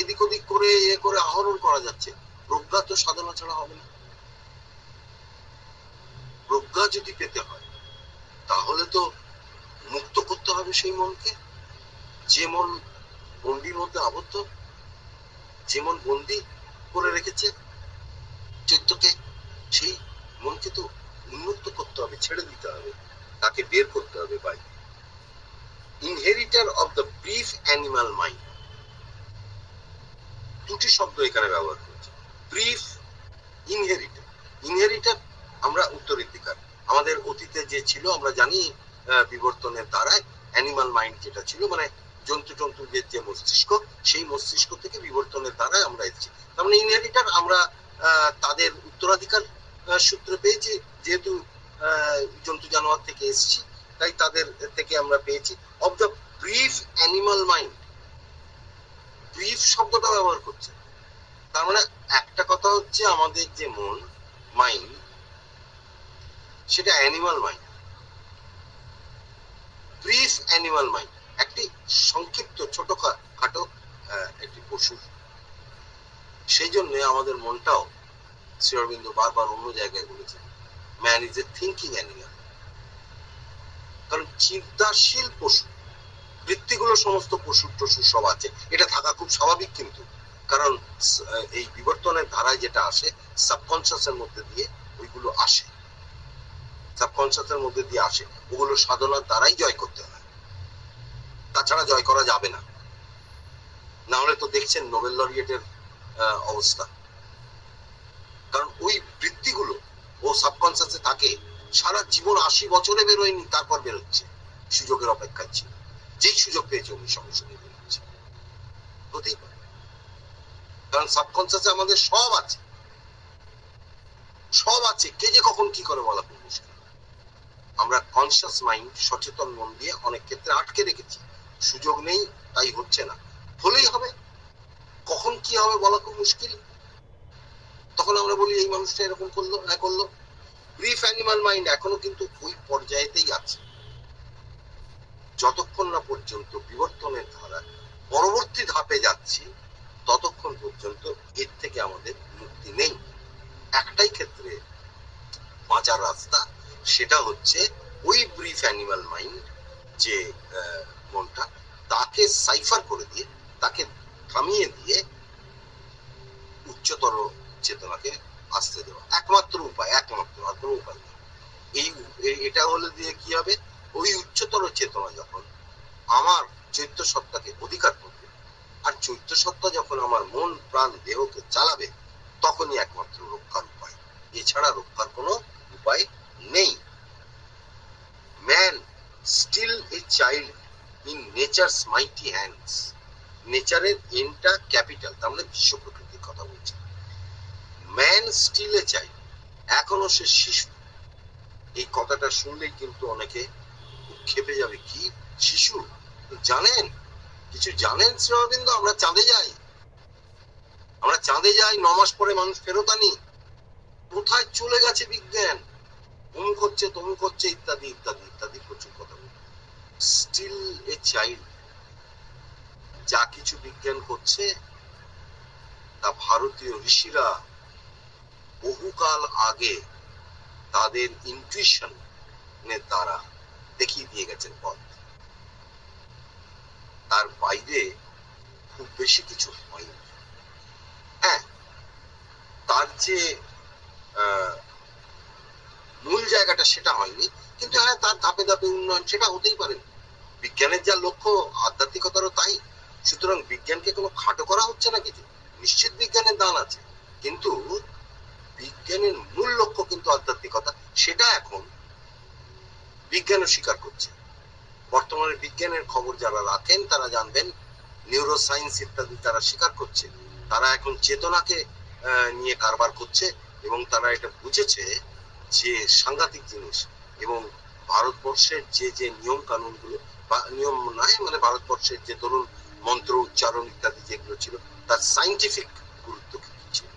এদিক ওদিক করে করে আহরণ করা যাচ্ছে, প্রজ্ঞা তো সাধনা ছাড়া হবে না। প্রজ্ঞা যদি পেতে হয় তাহলে তো মুক্ত করতে হবে সেই মনকে, যে মন বন্দির মধ্যে আবদ্ধ, যে মন বন্দি করে রেখেছে চৈত্যকে, সেই মনকে তো উন্মুক্ত করতে হবে, ছেড়ে দিতে হবে, তাকে বের করতে হবে বাইরে। Inheritor of the brief animal mind, দুটি শব্দ এখানে ব্যবহার করছি, ব্রিফ, ইনহেরিটার। ইনহেরিটার আমরা উত্তরাধিকার, আমাদের অতীতে যে ছিল আমরা জানি বিবর্তনের দ্বারায় অ্যানিমাল মাইন্ড যেটা ছিল, মানে জন্তুদের যে মস্তিষ্ক, সেই মস্তিষ্ক থেকে বিবর্তনের দ্বারাই আমরা এসেছি। তার মানে ইনহেরিটার আমরা তাদের উত্তরাধিকার সূত্রে পেয়েছি, যেহেতু জন্তু জানোয়ার থেকে এসেছি তাই তাদের থেকে আমরা পেয়েছি। Of the brief animal mind, brief শব্দটা ব্যবহার করছে। তার মানে একটা কথা হচ্ছে আমাদের যে মন মাইন্ড, সেটা animal mind, brief animal mind, একটি সংক্ষিপ্ত ছোটখাটো একটি পশু। সেই জন্য আমাদের মনটাও শ্রী অরবিন্দ বারবার অন্য জায়গায় বলেছে, man is a thinking animal. কারণ চিন্তাশীল পশু, বৃত্তিগুলো সমস্ত পশু টশু সব আছে, এটা থাকা খুব স্বাভাবিক। কিন্তু কারণ এই বিবর্তনের ধারায় যেটা আসে সাবকনসিয়াসের মধ্যে দিয়ে, ওইগুলো আসে সাবকনসিয়াসের মধ্যে দিয়ে আসে, ওগুলো সাধনার দ্বারাই জয় করতে হয়, তাছাড়া জয় করা যাবে না। না হলে তো দেখছেন নোবেল লরিয়েটের অবস্থা, কারণ ওই বৃত্তিগুলো ও সাবকনসিয়াসে থাকে সারা জীবন, 80 বছরে বেরোয়নি, তারপর বেরোচ্ছে, সুযোগের অপেক্ষায় ছিল, যেই সুযোগ পেয়েছে উনি সঙ্গে সঙ্গে বেরোচ্ছে। হতেই পারে, কারণ সাবকনসিয়াসে আমাদের সব আছে, কে যে কখন কি করে বলা খুব মুশকিল। আমরা কনসিয়াস মাইন্ড, সচেতন মন দিয়ে অনেক ক্ষেত্রে আটকে রেখেছি, সুযোগ নেই, তাই হচ্ছে না। হলেই হবে, কখন কি হবে বলা খুব মুশকিল। তখন আমরা বলি এই মানুষটা এরকম করলো, হ্যাঁ করলো। ব্রিফ অ্যানিমাল মাইন্ড এখনো কিন্তু ওই পর্যায়েতেই আছে। যতক্ষণ না পর্যন্ত বিবর্তনের ধারা পরবর্তী ধাপে যাচ্ছি ততক্ষণ পর্যন্ত এর থেকে আমাদের মুক্তি নেই। একটাই ক্ষেত্রে বাঁচার রাস্তা, সেটা হচ্ছে ওই ব্রিফ অ্যানিমাল মাইন্ড, যে মনটা, তাকে সাইফার করে দিয়ে, তাকে থামিয়ে দিয়ে উচ্চতর চেতনাকে আসতে দেওয়া একমাত্র উপায়, একমাত্র, আর কোনো উপায় নেই। এটা হলে দিয়ে কি হবে, ওই উচ্চতর চেতনা যখন আমার চৈত্য সত্তাকে অধিকার করবে, আর চৈত্য সত্তা যখন আমার মন প্রাণ দেহকে চালাবে, তখনই একমাত্র রক্ষার উপায়, এছাড়া রক্ষার কোনো উপায় নেই। Man still a child in nature's mighty hands. নেচারের এনটা ক্যাপিটাল, তার মানে বিশ্ব প্রকৃতির কথা বলছে। ম্যান স্টিল এ চাইল্ড, এখনো সে শিশু। এই কথাটা শুনলেই কিন্তু অনেকে খেপে যাবে, কি শিশু? জানেন, কিছু জানেন শ্রী অরবিন্দ? আমরা চাঁদে যাই, আমরা চাঁদে যাই, 9 মাস পরে মানুষ ফেরত আনি। কোথায় চলে গেছে বিজ্ঞান? অমুক হচ্ছে, তমুক হচ্ছে, ইত্যাদি ইত্যাদি ইত্যাদি প্রচুর কথা বলি। Still a child. যা কিছু বিজ্ঞান করছে তা ভারতীয় ঋষিরা বহুকাল আগে তাদের ইনটুইশনের দ্বারা দেখিয়ে দিয়ে গেছেন পথ। তার বাইরে খুব বেশি কিছু হয়নি। হ্যাঁ, তার যে মূল জায়গাটা সেটা হয়নি, কিন্তু হ্যাঁ তার ধাপে ধাপে উন্নয়ন সেটা হতেই পারে। বিজ্ঞানের যা লক্ষ্য, আধ্যাত্মিকতারও তাই। সুতরাং বিজ্ঞানকে কোনো খাটো করা হচ্ছে না কিছু, নিশ্চিত বিজ্ঞানের দান আছে, কিন্তু বিজ্ঞানের মূল লক্ষ্য কিন্তু আধ্যাত্মিকতা, সেটা এখন বিজ্ঞানও স্বীকার করছে। বর্তমানে বিজ্ঞানের খবর যারা রাখেন তারা জানবেন, নিউরোসায়েন্স ইত্যাদি তারা স্বীকার করছে, তারা এখন চেতনাকে নিয়ে কারবার করছে, এবং তারা এটা বুঝেছে যে সাংঘাতিক জিনিস। এবং ভারতবর্ষের যে যে নিয়ম কানুন গুলো, বা নিয়ম নয়, মানে ভারতবর্ষের যে ধরুন মন্ত্র উচ্চারণ ইত্যাদি যেগুলো ছিল, তার সাইন্টিফিক গুরুত্ব কি ছিল,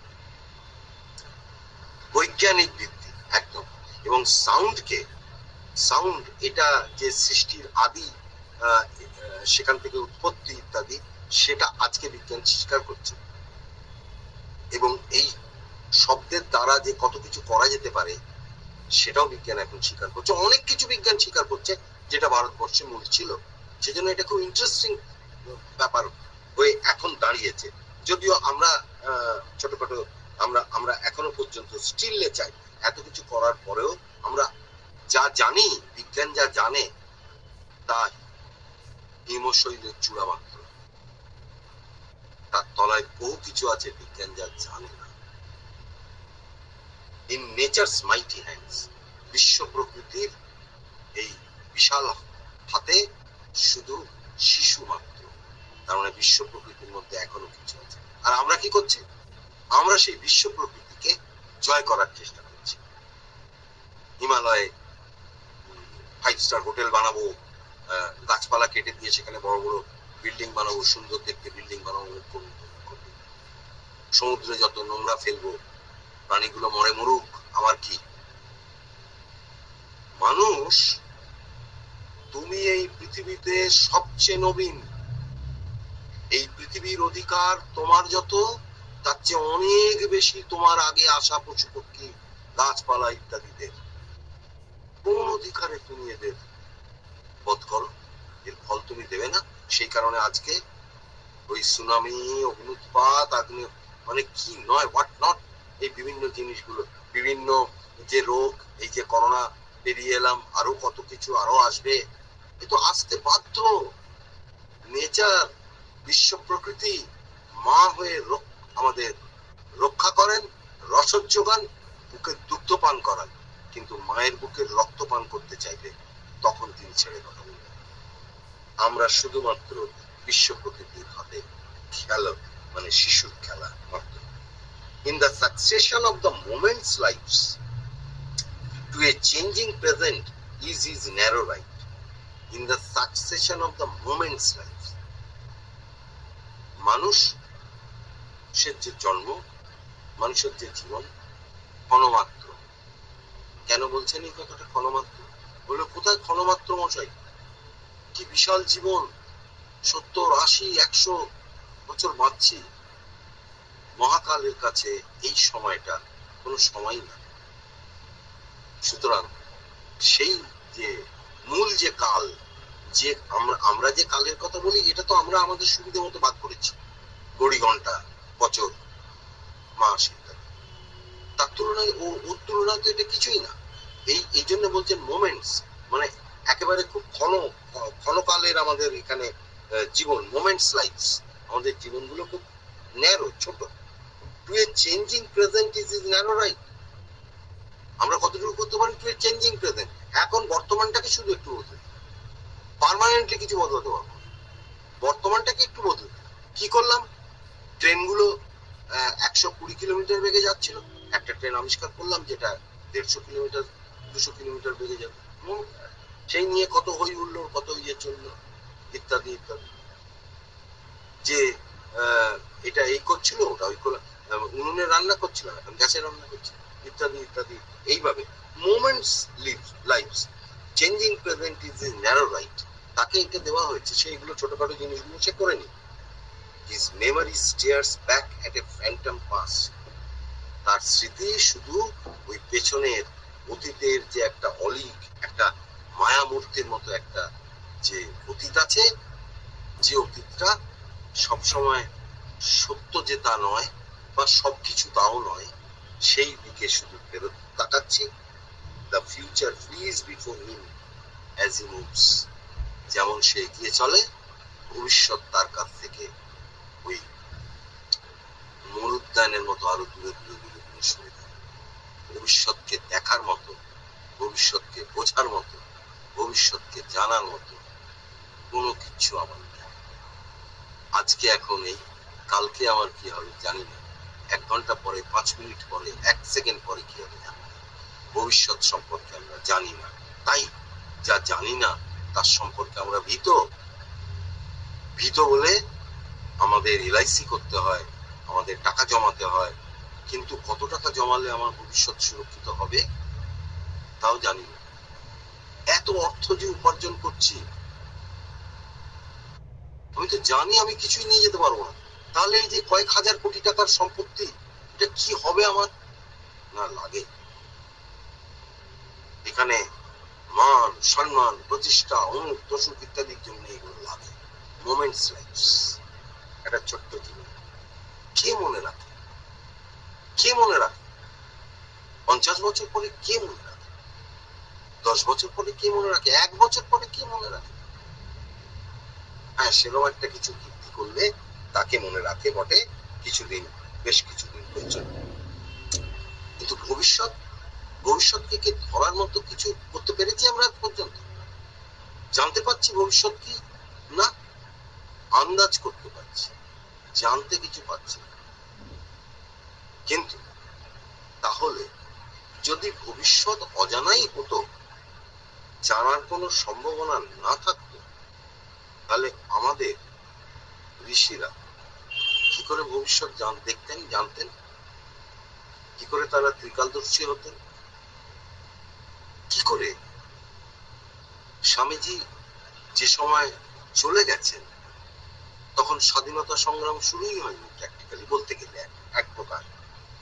বৈজ্ঞানিক ভিত্তি একদম। এবং সাউন্ড এটা যে সৃষ্টির আদি, সেখান থেকে উৎপত্তি ইত্যাদি, সেটা আজকে বিজ্ঞান স্বীকার করছে। এবং এই শব্দের দ্বারা যে কত কিছু করা যেতে পারে সেটাও বিজ্ঞান এখন স্বীকার করছে। অনেক কিছু বিজ্ঞান স্বীকার করছে যেটা ভারতবর্ষে মূল ছিল। সেজন্য এটা খুব ইন্টারেস্টিং ব্যাপার হয়ে এখন দাঁড়িয়েছে। যদিও আমরা ছোটখাটো, আমরা এখনো পর্যন্ত স্টিলে চাই, এত কিছু করার পরেও আমরা যা জানি, বিজ্ঞান যা জানে, তা হিমশৈলের চূড়া মাত্র। তার তলায় বহু কিছু আছে বিজ্ঞান যা জানে না। ইন নেচারস মাইটি হ্যান্ডস, বিশ্ব প্রকৃতির এই বিশাল হাতে শুধু শিশু মাত্র। তার মানে বিশ্ব প্রকৃতির মধ্যে এখনো কিছু আছে। আর আমরা কি করছি? আমরা সেই বিশ্ব প্রকৃতিকে জয় করার চেষ্টা করছি। হিমালয়ে 5 স্টার হোটেল বানাবো, গাছপালা কেটে দিয়ে সেখানে বড় বড় বিল্ডিং বানাবো, সুন্দর দেখতে বিল্ডিং বানাবো, সমুদ্রে যত নোংরা ফেলবো, প্রাণীগুলো মরে মরুক, আমার কি? মানুষ, তুমি এই পৃথিবীতে সবচেয়ে নবীন। এই পৃথিবীর অধিকার তোমার যত, তার চেয়ে অনেক বেশি তোমার আগে আসা পশু পক্ষী, গাছপালা ইত্যাদিদের। কোন অধিকারে তুমি এদের বধ করো? এর ফল তুমি দেবে না। সেই কারণে আজকে ওই সুনামি, অগ্নুৎপাত, আগ্নেয়, মানে কি নয়, হোয়াট নট, এই বিভিন্ন জিনিসগুলো, বিভিন্ন যে রোগ, এই যে করোনা পেরিয়ে এলাম, আরো কত কিছু আরো আসবে, এ তো আসতে বাধ্য। নেচার, বিশ্ব প্রকৃতি মা হয়ে আমাদের রক্ষা করেন, রসদ যোগান, বুকের দুগ্ধ পান করান, কিন্তু মায়ের বুকের রক্ত পান করতে চাইলে তখন তিনি ছেড়ে কথা বলবেন। আমরা শুধুমাত্র বিশ্ব প্রকৃতির হাতে খেলা, মানে শিশুর খেলা মাত্র। In the succession of the moment's lives to a changing present is his narrow right. In the succession of the moment's lives, মানুষের যে জন্ম, মানুষের যে জীবন ক্ষণমাত্র। কেন বলছেন এই কথাটা ক্ষণমাত্র? বলে কোথায় ক্ষণমাত্র মশাই? কি বিশাল জীবন, 70, 80, 100 বছর বাঁচছি। মহাকালের কাছে এই সময়টা কোনো সময় না। সুতরাং সেই যে মূল যে কাল, যে আমরা যে কালের কথা বলি, এটা তো আমরা আমাদের সুবিধা মতো ভাগ করেছি, ঘড়ি, ঘন্টা, বছর, মাস ইত্যাদি। তার তুলনায় ওর তুলনায় তো এটা কিছুই না। এই জন্য বলছেন মোমেন্টস, মানে একেবারে খুব ক্ষণকালের আমাদের এখানে জীবন, মোমেন্টস লাইফস। আমাদের জীবনগুলো খুব ন্যারো, ছোট। To a changing present is narrow, right? আমরা কতটুকু করতে পারি টু এ চেঞ্জিং প্রেজেন্ট? এখন বর্তমানটাকে শুধু একটু বদলে, পার্মানেন্টলি কিছু বদলাতে পারবো, বর্তমানটাকে একটু বদলে। কি করলাম? ট্রেনগুলো 120 কিলোমিটার বেগে যাচ্ছিল, একটা ট্রেন আবিষ্কার করলাম যেটা 150 কিলোমিটার 200 কিলোমিটার বেগে যাবে। সেই নিয়ে কত হই হুল্লোড়, কত ইয়ে চললো, ইত্যাদি ইত্যাদি। যে এটা এই করছিল, ওটা ওই উনুনে রান্না করছিলাম, এখন গ্যাসে রান্না করছি, ইত্যাদি ইত্যাদি। এইভাবে moments life's, changing present is a narrow right. তাকে এটা দেওয়া হয়েছে, সেইগুলো ছোটখাটো জিনিসগুলো সে করে নি। His memory stares back at a phantom past. তার স্মৃতি শুধু ওই পেছনের অতীতের যে একটা অলিক, একটা মায়ামূর্তির মতো একটা যে অতীত আছে, যে অতীতটা সবসময় সত্য যে তা নয়, বা সবকিছু তাও নয়, সেই দিকে শুধু ফেরত তাকাচ্ছি। The future flees before him as he moves. যেমন সে এগিয়ে চলে, ভবিষ্যৎ তার কাছ থেকে ওই মরুদ্যানের মতো আরো দূরে দূরে দূরে দূরে সরে যায়। ভবিষ্যৎকে দেখার মতো, ভবিষ্যৎকে বোঝার মতো, ভবিষ্যৎকে জানার মতো কোনো কিছু আমার নেই। আজকে এখন এই, কালকে আমার কি হবে জানি না, 1 ঘন্টা পরে, 5 মিনিট পরে, 1 সেকেন্ড পরে কি হবে জানি না। ভবিষ্যৎ সম্পর্কে আমরা জানি না, তাই যা জানি না তার সম্পর্কে আমরা ভীত। বলে আমাদের এলআইসি করতে হয়, আমাদের টাকা জমাতে হয়, কিন্তু কত টাকা জমালে আমার ভবিষ্যৎ সুরক্ষিত হবে তাও জানি না। এত অর্থ যে উপার্জন করছি, আমি তো জানি আমি কিছুই নিয়ে যেতে পারবো না। তাহলে এই যে কয়েক হাজার কোটি টাকার সম্পত্তি, এটা কি হবে আমার? না লাগে এখানে মান, সম্মান, প্রতিষ্ঠা, অমুক তসুক ইত্যাদির জন্য এগুলো লাগে। মোমেন্টস লাইফস, একটা ছোট্ট জীবন। কে মনে রাখে? কে মনে রাখে? 50 বছর পরে কে মনে রাখে? 10 বছর পরে কে মনে রাখে? 1 বছর পরে কে মনে রাখে? হ্যাঁ, সেরকম একটা কিছু কীর্তি করলে তাকে মনে রাখে বটে, কিছুদিন, বেশ কিছুদিন পর্যন্ত। কিন্তু ভবিষ্যৎকে কে ধরার মতো কিছু করতে পেরেছি আমরা আজ পর্যন্ত? জানতে পারছি ভবিষ্যৎ কি? না, আন্দাজ করতে পারছি, জানতে কিছু পারছি। কিন্তু তাহলে যদি ভবিষ্যৎ অজানাই হতো, জানার কোনো সম্ভাবনা না থাকতো, তাহলে আমাদের ঋষিরা কি করে ভবিষ্যৎ দেখতেন, জানতেন? কি করে তারা ত্রিকালদর্শী হতেন? কি করে স্বামীজি যে সময় চলে গেছেন, তখন স্বাধীনতা সংগ্রাম শুরুই হয়নি প্র্যাকটিক্যালি বলতে গেলে এক প্রকার,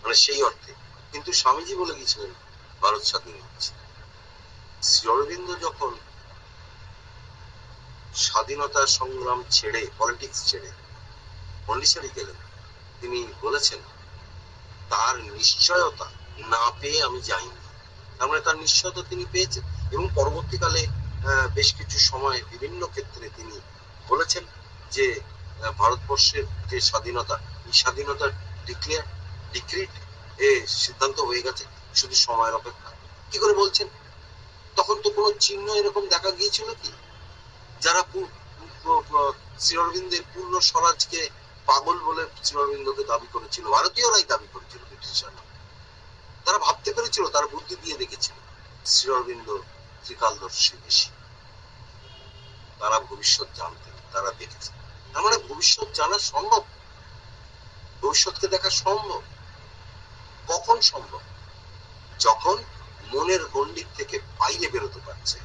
মানে সেই অর্থে। কিন্তু স্বামীজি বলে গেছিলেন ভারত স্বাধীন হচ্ছে। শ্রী অরবিন্দ যখন স্বাধীনতা সংগ্রাম ছেড়ে, পলিটিক্স ছেড়ে পন্ডিচেরি গেলেন, তিনি বলেছেন তার নিশ্চয়তা না পেয়ে আমি যাইনি। তার মানে তার নিশ্চয়তা তিনি পেয়েছেন, এবং পরবর্তীকালে বেশ কিছু সময় বিভিন্ন ক্ষেত্রে তিনি বলেছেন যে ভারতবর্ষের যে স্বাধীনতা, এই স্বাধীনতার ডিক্রিট সিদ্ধান্ত হয়ে গেছে, শুধু সময়ের অপেক্ষা। কি করে বলছেন? তখন তো কোনো চিহ্ন এরকম দেখা গিয়েছিল কি? যারা শ্রী অরবিন্দের পূর্ণ স্বরাজকে পাগল বলে শ্রী অরবিন্দকে দাবি করেছিল, ভারতীয়রাই দাবি করেছিল, ব্রিটিশরা, তারা ভাবতে পেরেছিল, তারা বুদ্ধি দিয়ে দেখেছিল শ্রী অরবিন্দ ত্রিকালদর্শী বেশি, তারা ভবিষ্যৎ জানতেন, তারা দেখেছেন। তার মানে ভবিষ্যৎ জানা সম্ভব, ভবিষ্যৎকে দেখা সম্ভব। কখন সম্ভব? যখন মনের গণ্ডির থেকে বাইরে বেরোতে পারছে,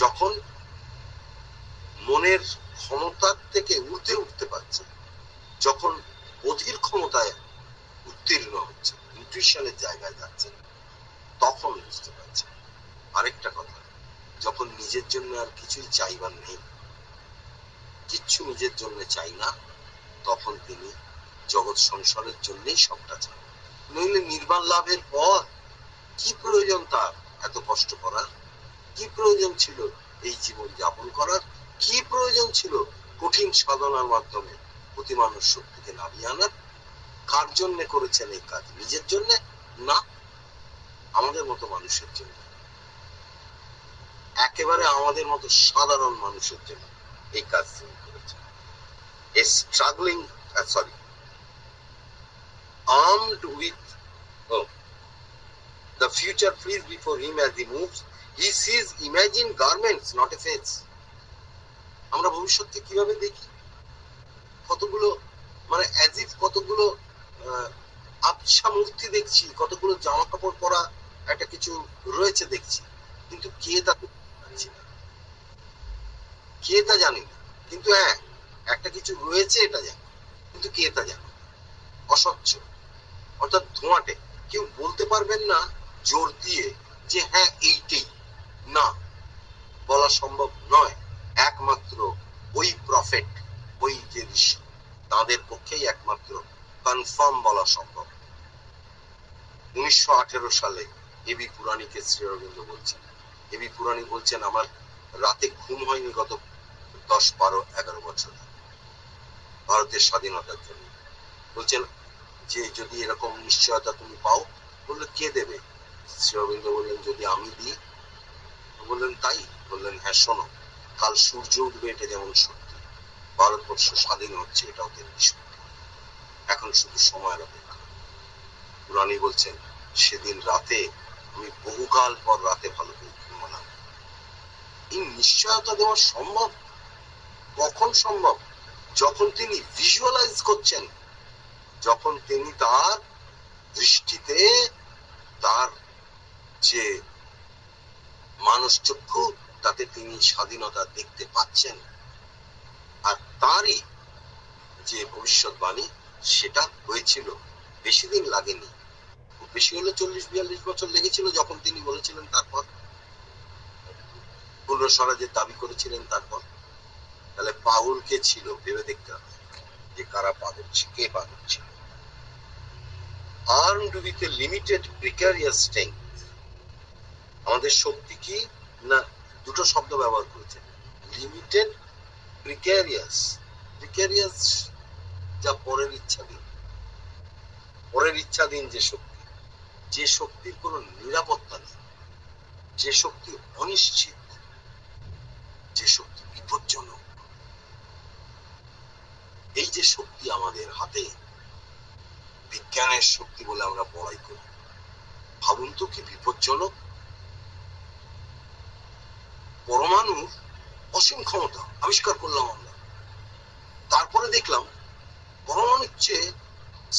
যখন মনের ক্ষমতার থেকে উঠতে উঠতে পারছে, যখন অধীর ক্ষমতায় উত্তীর্ণ হচ্ছে, ইনটিউশনের জায়গায় যাচ্ছে, তখন বুঝতে পারছে। আরেকটা কথা, যখন নিজের জন্য আর কিছুই চাইবার নেই, কিচ্ছু নিজের জন্য চাই না, তখন তিনি জগৎ সংসারের জন্যই সবটা চান। নইলে নির্বাণ লাভের পর কি প্রয়োজন তার এত কষ্ট করার? কি প্রয়োজন ছিল এই জীবন যাপন করার? কি প্রয়োজন ছিল কঠিন সাধনার মাধ্যমে অতিমানব শক্তিকে নামিয়ে আনার? কার জন্য করেছেন এই কাজ? নিজের জন্য না, আমাদের মতো মানুষের জন্য, একেবারে আমাদের মতো সাধারণ মানুষের জন্য এই কাজ তিনি করেছেন। A struggling, armed with the future frees before him as he moves. He sees imagined garments, not a face. আমরা ভবিষ্যৎকে কিভাবে দেখি? কতগুলো মানে as if কতগুলো আবছা মূর্তি দেখছি, কতগুলো জামা কাপড় পরা একটা কিছু রয়েছে দেখছি, কিন্তু কে তা জানছি না, কে তা জানি না। কিন্তু হ্যাঁ, একটা কিছু রয়েছে এটা জানি, কিন্তু কে তা জানি। অস্বচ্ছ, অর্থাৎ ধোঁয়াটে। কেউ বলতে পারবেন না জোর দিয়ে যে হ্যাঁ এইটাই, না, বলা সম্ভব নয়। একমাত্র ওই প্রফেট, ওই যে ঋষি, তাদের পক্ষেই একমাত্র কনফার্ম বলা সম্ভব। 1918 সালে এবি পুরাণীকে শ্রী অরবিন্দ বলছেন, এবি পুরাণী বলছেন, আমার রাতে ঘুম হয়নি গত 10, 12, 11 বছর ভারতের স্বাধীনতার জন্য। বলছেন যে যদি এরকম নিশ্চয়তা তুমি পাও, বললে কে দেবে? শ্রী অরবিন্দ বললেন যদি আমি দিই। বললেন তাই? বললেন হ্যাঁ, শোনো, কাল সূর্য উঠবে, এটা যেমন সত্যি, ভারতবর্ষ স্বাধীন হচ্ছে, এটাও তেমনি সত্যি। এখন শুধু সময়ের অপেক্ষা। পুরাণী বলছেন সেদিন রাতে আমি বহুকাল পর রাতে ভালো করে ঘুমালাম। এই নিশ্চয়তা দেওয়া সম্ভব কখন সম্ভব? যখন তিনি ভিজুয়ালাইজ করছেন, যখন তিনি তার দৃষ্টিতে তার যে মানস চক্ষু, তাতে তিনি স্বাধীনতা দেখতে পাচ্ছেন, আর তারই যে ভবিষ্যৎবাণী সেটা হয়েছিল। বেশি দিন লাগেনি, বেশি হলে 40-42 বছর লেগেছিল যখন তিনি বলেছিলেন। তারপর পূর্ণ স্বরাজের দাবি করেছিলেন। তারপর তাহলে পাগল কে ছিল ভেবে দেখতে হবে যে কারা পাগল, কে পাগল ছিল। Armed with a limited precarious strength, আমাদের শক্তি কি না, দুটো শব্দ ব্যবহার করেছে, লিমিটেড, প্রিক্যারিয়াস। প্রিক্যারিয়াস যা পরের ইচ্ছাধীন, পরের ইচ্ছাধীন যে শক্তি, যে শক্তির কোনো নিরাপত্তা নেই, যে শক্তি অনিশ্চিত, যে শক্তি বিপজ্জনক। এই যে শক্তি আমাদের হাতে, বিজ্ঞানের শক্তি বলে আমরা বড়াই করি, ভাবুন তো কি বিপজ্জনক। পরমাণুর অসীম ক্ষমতা আবিষ্কার করলাম আমরা, তারপরে দেখলাম পরমাণুর চেয়ে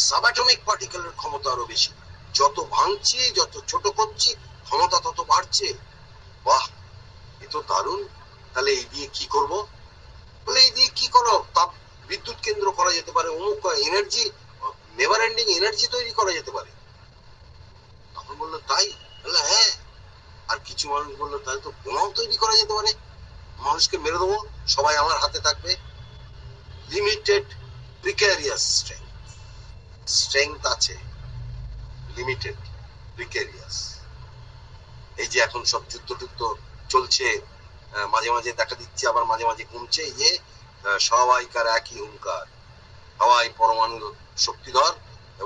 সাবঅ্যাটমিক পার্টিকেলের ক্ষমতা আরো বেশি। যত ভাঙছি, যত ছোট করছি, ক্ষমতা তত বাড়ছে। বাহ, এ তো দারুণ। তাহলে এই দিয়ে কি করব? বলে এই দিয়ে কি করো, তাপ বিদ্যুৎ কেন্দ্র করা যেতে পারে, অমুক এনার্জি, নেভার এন্ডিং এনার্জি তৈরি করা যেতে পারে। তখন বললো তাই? বললো হ্যাঁ। আর কিছু মানুষ বললো তাই তো বোমাও তৈরি করা যেতে পারে, মানুষকে মেরে দেবো, সবাই আমার হাতে থাকবে। লিমিটেড প্রিক্যারিয়াস স্ট্রেংথ, স্ট্রেংথ আছে, লিমিটেড প্রিক্যারিয়াস। এই যে এখন সব যুদ্ধ টুদ্ধ চলছে, মাঝে মাঝে দেখা দিচ্ছে, আবার মাঝে মাঝে কমছে। এই যে সবাইকার একই হুঙ্কার, সবাই পরমাণু শক্তিধর,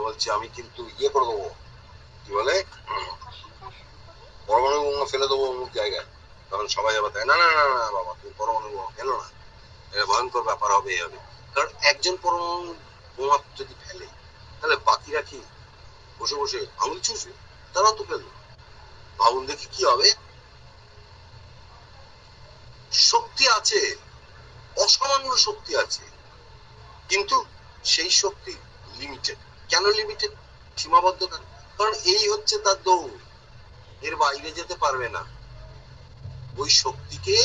বলছে আমি কিন্তু ইয়ে করে দেবো, কি বলে, পরমাণু বোমা ফেলে দেবো অমুক জায়গায়। তখন সবাই আবার না না না না বাবা, তুমি পরমাণু বোমা ফেলো না, এটা ভয়ঙ্কর ব্যাপার হবে। কারণ একজন পরমাণু বোমা যদি ফেলে, তাহলে বাকিরা কি বসে বসে আঙুল চুষবে? তারাও তো ফেলবে। ভাবুন দেখি কি হবে। শক্তি আছে, অসামান্য শক্তি আছে, কিন্তু সেই শক্তি লিমিটেড। কেন লিমিটেড? সীমাবদ্ধ। কারণ এই হচ্ছে তার দৌড়, এর বাইরে যেতে পারবে না। ওই শক্তিকে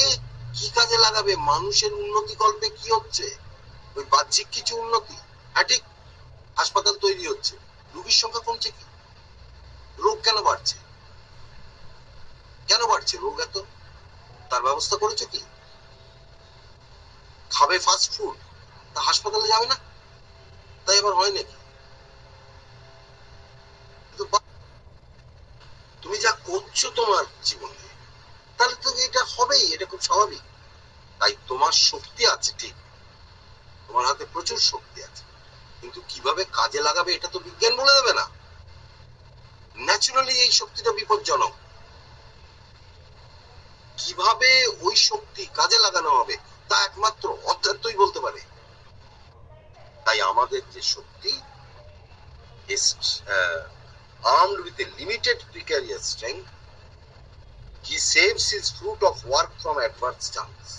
কি কাজে লাগাবে? মানুষের উন্নতি কল্পে কি হচ্ছে? ওই বাহ্যিক কিছু উন্নতি। হ্যাঁ ঠিক, হাসপাতাল তৈরি হচ্ছে, রোগীর সংখ্যা কমছে কি? রোগ কেন বাড়ছে? কেন বাড়ছে রোগ এত? তার ব্যবস্থা করেছো কি? খাবে ফাস্ট ফুড, তা হাসপাতালে যাবে না? তাই আবার হয় নাকি? তুমি যা করছো তোমার জীবনে, তাহলে তো এটা হবেই, এটা খুব স্বাভাবিক। তাই তোমার শক্তি আছে ঠিক, তোমার হাতে প্রচুর শক্তি আছে, কিন্তু কিভাবে কাজে লাগাবে এটা তো বিজ্ঞান বলে দেবে না। ন্যাচুরালি এই শক্তিটা বিপজ্জনক। কিভাবে ওই শক্তি কাজে লাগানো হবে তা একমাত্র অধ্যাত্মই বলতে পারে। তাই আমাদের যে শক্তি is armed with a limited precarious strength, he saves his fruit of work from adverse chance.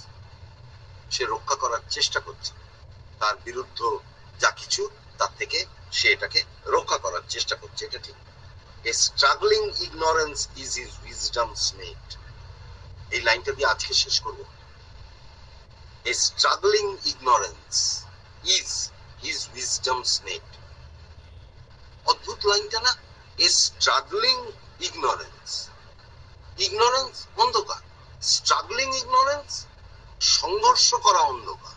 সে রক্ষা করার চেষ্টা করছে, তার বিরুদ্ধ যা কিছু তার থেকে সে এটাকে রক্ষা করার চেষ্টা করছে, এটা ঠিক। A struggling ignorance is his wisdom's mate. এই লাইনটা দিয়ে আজকে শেষ করব। A struggling ignorance is his wisdom's mate. অদ্ভুত লাইনটা না? A struggling ignorance. Ignorance অন্ধকার, struggling ignorance সংঘর্ষ করা অন্ধকার,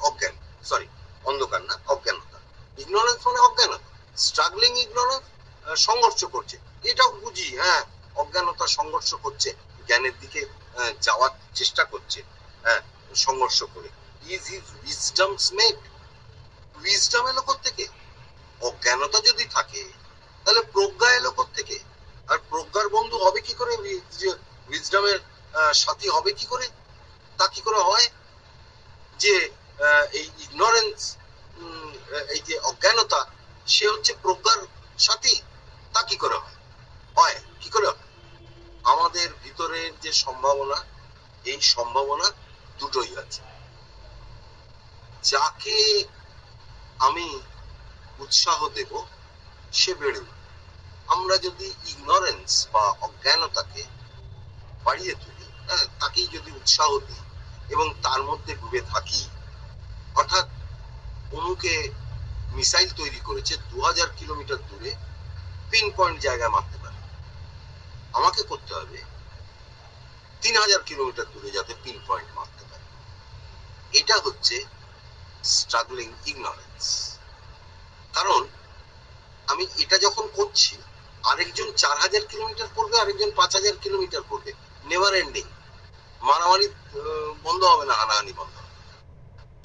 অজ্ঞান, সরি অন্ধকার না, অজ্ঞানতা। Ignorance মানে অজ্ঞানতা, struggling ignorance সংঘর্ষ করছে, এটাও বুঝি। হ্যাঁ, অজ্ঞানতা সংঘর্ষ করছে, জ্ঞানের দিকে যাওয়ার চেষ্টা করছে, হ্যাঁ সংঘর্ষ করে। Is his wisdom's mate. Wisdom এলো কোত্থেকে? অজ্ঞানতা যদি থাকে তাহলে প্রজ্ঞা এলো কোত্থেকে? আর প্রজ্ঞার বন্ধু হবে কি করে? উইজডমের সাথী হবে কি করে? তা কি করে হয় যে এই ইগনোরেন্স, এই যে অজ্ঞানতা, সে হচ্ছে প্রজ্ঞার সাথী? তা কি করে হয়? হয় কি করে? আমাদের ভিতরের যে সম্ভাবনা, এই সম্ভাবনা দুটোই আছে। যাকে আমি উৎসাহ দেব সে বেড়ে উঠবে। আমরা যদি ইগনোরেন্স বা অজ্ঞানতাকে বাড়িয়ে তুলি, তাকেই যদি উৎসাহ দিই এবং তার মধ্যে ডুবে থাকি, অর্থাৎ অমুকে মিসাইল তৈরি করেছে 2000 কিলোমিটার দূরে, পিন পয়েন্ট জায়গায় মারতে পারে, আমাকে করতে হবে 3000 কিলোমিটার দূরে যাতে পিন পয়েন্ট মারতে পারে। এটা হচ্ছে স্ট্রাগলিং ইগনোরেন্স। কারণ আমি এটা যখন করছি, আরেকজন 4000 কিলোমিটার করবে, আরেকজন 5000 কিলোমিটার করবে, নেভার এন্ডিং। মারামারি বন্ধ হবে না, হানাহানি বন্ধ হবে।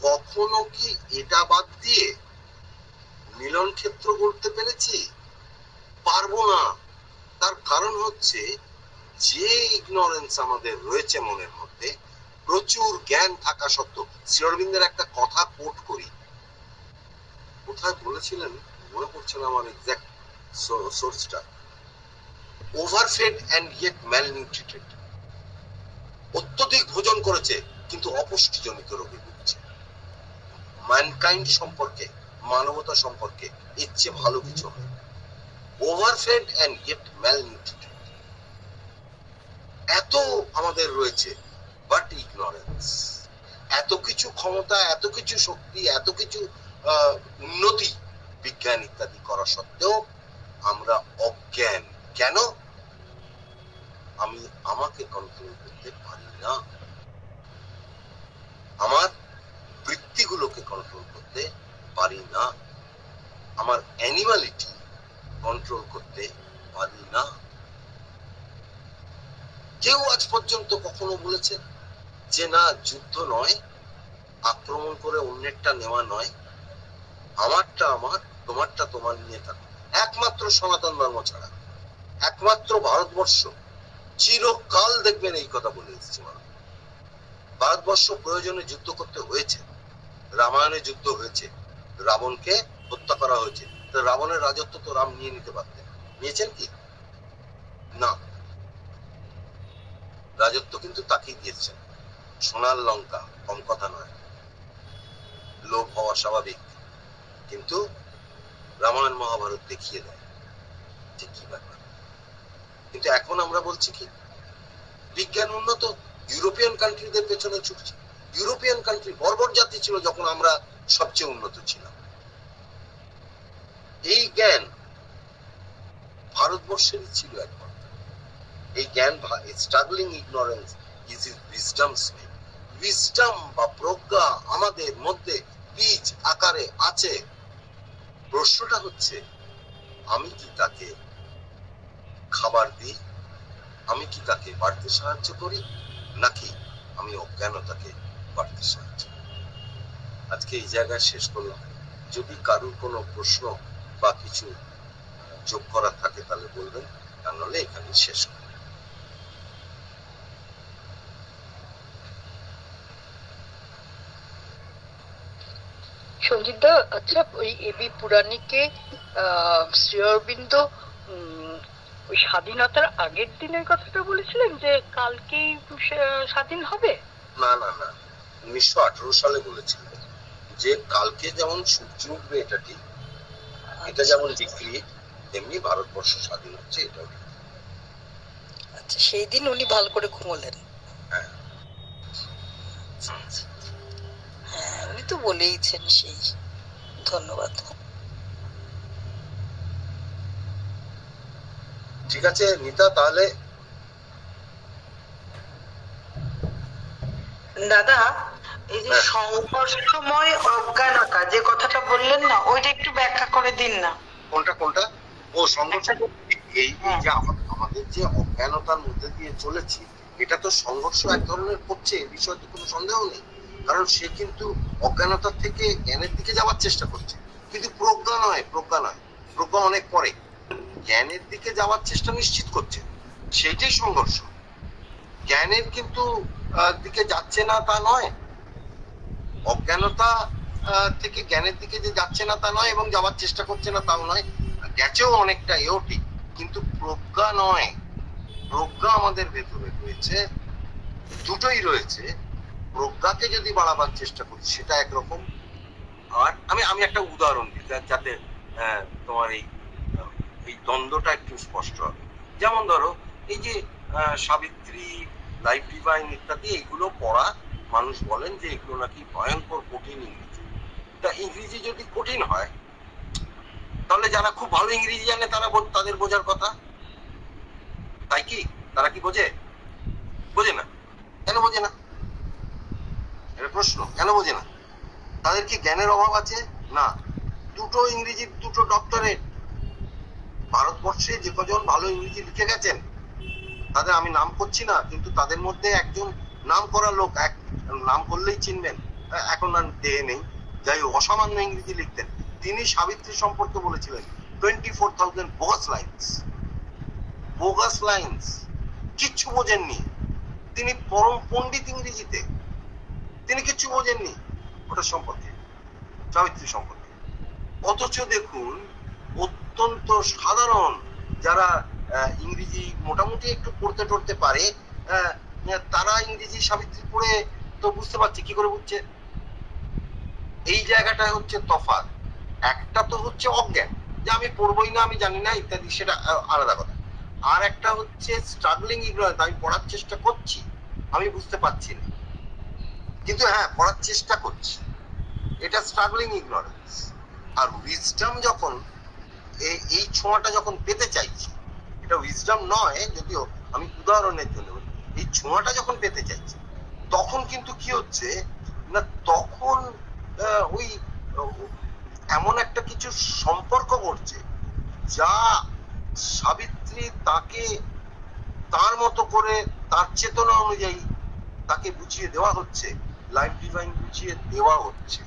কখনো কি এটা বাদ দিয়ে মিলন ক্ষেত্র করতে পেরেছি? পারবো না। তার কারণ হচ্ছে যে ইগনোরেন্স আমাদের রয়েছে মনের মধ্যে, প্রচুর জ্ঞান থাকা সত্ত্বেও। শ্রী অরবিন্দের একটা কথা কোট করি, কোথায় বলেছিলেন মনে পড়ছে না আমার এক্সাক্ট সোর্সটা। ওভারফেড এন্ড ইয়েট ম্যালনিউট্রিটেড। অত্যধিক ভোজন করেছে কিন্তু অপুষ্টিজনিত রোগে ভুগছে। ম্যানকাইন্ড সম্পর্কে, মানবতা সম্পর্কে এর চেয়ে ভালো কিছু হয়। ওভারফেড এন্ড ইয়েট ম্যালনিউট্রিটেড। এত আমাদের রয়েছে, বাট ইগনোরেন্স। এত কিছু ক্ষমতা, এত কিছু শক্তি, এত কিছু উন্নতি, বিজ্ঞান ইত্যাদি করা সত্ত্বেও আমরা অজ্ঞান। কেন? আমি আমাকে কন্ট্রোল করতে পারি না, আমার বৃত্তিগুলোকে কন্ট্রোল করতে পারি না, আমার অ্যানিমালিটি কন্ট্রোল করতে পারি না। কেউ আজ পর্যন্ত কখনো বলেছে যে না, যুদ্ধ নয়, আক্রমণ করে অন্যেরটা নেওয়া নয়, আমারটা আমার, তোমারটা তোমার নিয়ে থাকো। একমাত্র সনাতন ধর্ম ছাড়া, একমাত্র ভারতবর্ষ চিরকাল দেখবেন এই কথা বলে এসেছে। ভারতবর্ষ প্রয়োজনে যুদ্ধ করতে হয়েছে, রামায়ণে যুদ্ধ হয়েছে, রাবণকে হত্যা করা হয়েছে। রাবণের রাজত্ব তো রাম নিয়ে নিতে পারতেন, নিয়েছেন কি? না, রাজত্ব কিন্তু তাকেই দিয়েছেন। সোনার লঙ্কা কম কথা নয়, লোভ হওয়া স্বাভাবিক, কিন্তু রামায়ণ মহাভারত দেখিয়ে দেয় যে কি ব্যাপার। কিন্তু এখন আমরা বলছি কি, বিজ্ঞান উন্নত, ইউরোপিয়ান কান্ট্রিদের পেছনে ছুটছি। ইউরোপিয়ান কান্ট্রি বর্বর জাতি ছিল যখন আমরা সবচেয়ে উন্নত ছিলাম। এই জ্ঞান ভারতবর্ষেরই ছিল একমাত্র। এই জ্ঞান, struggling ignorance is wisdom's name. Wisdom বা প্রজ্ঞা আমাদের মধ্যে বীজ আকারে আছে। প্রশ্নটা হচ্ছে, আমি কি তাকে খাবার দিই, আমি কি তাকে বাড়তে সাহায্য করি, নাকি আমি অজ্ঞানতাকে বাড়তে সাহায্য করি? আজকে এই জায়গায় শেষ করলাম। যদি কারোর কোনো প্রশ্ন বা কিছু যোগ করা থাকে তাহলে বলবেন, তা নাহলে এখানে শেষ করব। সঞ্জিত দা, আচ্ছা ওই এবি পুরাণিকে শ্রী অরবিন্দ ওই স্বাধীনতার আগের দিনের কথাটা বলেছিলেন যে কালকেই স্বাধীন হবে? না না না, 1918 সালে বলেছিলেন যে কালকে যেমন সূর্য উঠবে, এটা ঠিক। এটা যেমন ডিগ্রি, তেমনি ভারতবর্ষ স্বাধীন হচ্ছে, এটাও। আচ্ছা, সেই দিন উনি ভালো করে ঘুমোলেন। হ্যাঁ হ্যাঁ, উনি তো বলেইছেন সেই। ধন্যবাদ। ঠিক আছে নিতা, তাহলে দাদা, এই যে সংঘর্ষময় অজ্ঞানতা যে কথাটা বললেন না, ওইটা একটু ব্যাখ্যা করে দিন না। কোনটা কোনটা? ও সংঘর্ষ। এই যে আমাদের যে অজ্ঞানতার মধ্যে দিয়ে চলেছি, এটা তো সংঘর্ষ এক ধরনের করছে, এই বিষয়ে তো কোনো সন্দেহ নেই। কারণ সে কিন্তু অজ্ঞানতার থেকে জ্ঞানের দিকে যাওয়ার চেষ্টা করছে, কিন্তু প্রজ্ঞা নয়। প্রজ্ঞা অনেক পরে। জ্ঞানের দিকে যাওয়ার চেষ্টা নিশ্চিত করছে, সেইটাই সংঘর্ষ। জ্ঞানের কিন্তু দিকে যাচ্ছে না তা নয়, অজ্ঞানতা থেকে জ্ঞানের দিকে যে যাচ্ছে না তা নয়, এবং যাওয়ার চেষ্টা করছে না তাও নয়, গেছেও অনেকটা, এও ঠিক। কিন্তু প্রজ্ঞা নয়। প্রজ্ঞা আমাদের ভেতরে রয়েছে, দুটোই রয়েছে। প্রজ্ঞাকে যদি বাড়াবার চেষ্টা করি সেটা একরকম। আর আমি একটা উদাহরণ দিই যাতে তোমার এই দ্বন্দ্বটা একটু স্পষ্ট হবে। যেমন ধরো, এই যে সাবিত্রী, লাইফ ডিভাইন ইত্যাদি, এইগুলো পড়া মানুষ বলেন যে এগুলো নাকি ভয়ঙ্কর কঠিন ইংরেজি। তা ইংরেজি যদি কঠিন হয়, তাহলে যারা খুব ভালো ইংরেজি জানে তাদের বোঝার কথা, তাই কি? তারা কি বোঝে? বোঝে না। কেন বোঝে না? এটা প্রশ্ন, কেন বোঝে না? তাদের কি জ্ঞানের অভাব আছে? না। দুটো ইংরেজির দুটো ডক্টরেট ভারতবর্ষে যে কজন ভালো ইংরেজি লিখে গেছেন, তাদের আমি নাম করছি না, কিন্তু তাদের মধ্যে একজন নাম করা লোক, এক নাম করলেই চিনবেন, এখন আর দেহে নেই, যাই অসামান্য ইংরেজি লিখতেন। তিনি সাবিত্রী সম্পর্কে বলেছিলেন 24,000 বোগাস লাইন্স। কিচ্ছু বোঝেননি তিনি, পরম পণ্ডিত ইংরেজিতে, তিনি কিচ্ছু বোঝেননি ওটা সম্পর্কে, সাবিত্রী সম্পর্কে। অথচ দেখুন, অত্যন্ত সাধারণ যারা ইংরেজি মোটামুটি একটু পড়তে টড়তে পারে, তারা ইংরেজি সাবিত্রী পড়ে তো বুঝতে পারছে। কি করে বুঝছে? এই জায়গাটা হচ্ছে তফাৎ। একটা তো হচ্ছে অজ্ঞান, যে আমি পড়বই না, আমি জানি না ইত্যাদি, সেটা আলাদা কথা। আর একটা হচ্ছে স্ট্রাগলিং ইগনোরেন্স, আমি পড়ার চেষ্টা করছি, আমি বুঝতে পারছি না, কিন্তু হ্যাঁ পড়ার চেষ্টা করছি, এটা স্ট্রাগলিং ইগনোরেন্স। আর উইজডম যখন এই ছোঁয়াটা যখন পেতে চাইছি, এটা উইজডম নয় যদিও, আমি উদাহরণের জন্য বলি, এই ছোঁয়াটা যখন পেতে চাইছি, তখন কিন্তু কি হচ্ছে না, তখন ওই এমন একটা কিছু সম্পর্ক ঘটছে যা সাবিত্রী তাকে তার মতো করে, তার চেতনা অনুযায়ী তাকে বুঝিয়ে দেওয়া হচ্ছে, লাইফ ডিভাইন বুঝিয়ে দেওয়া হচ্ছে।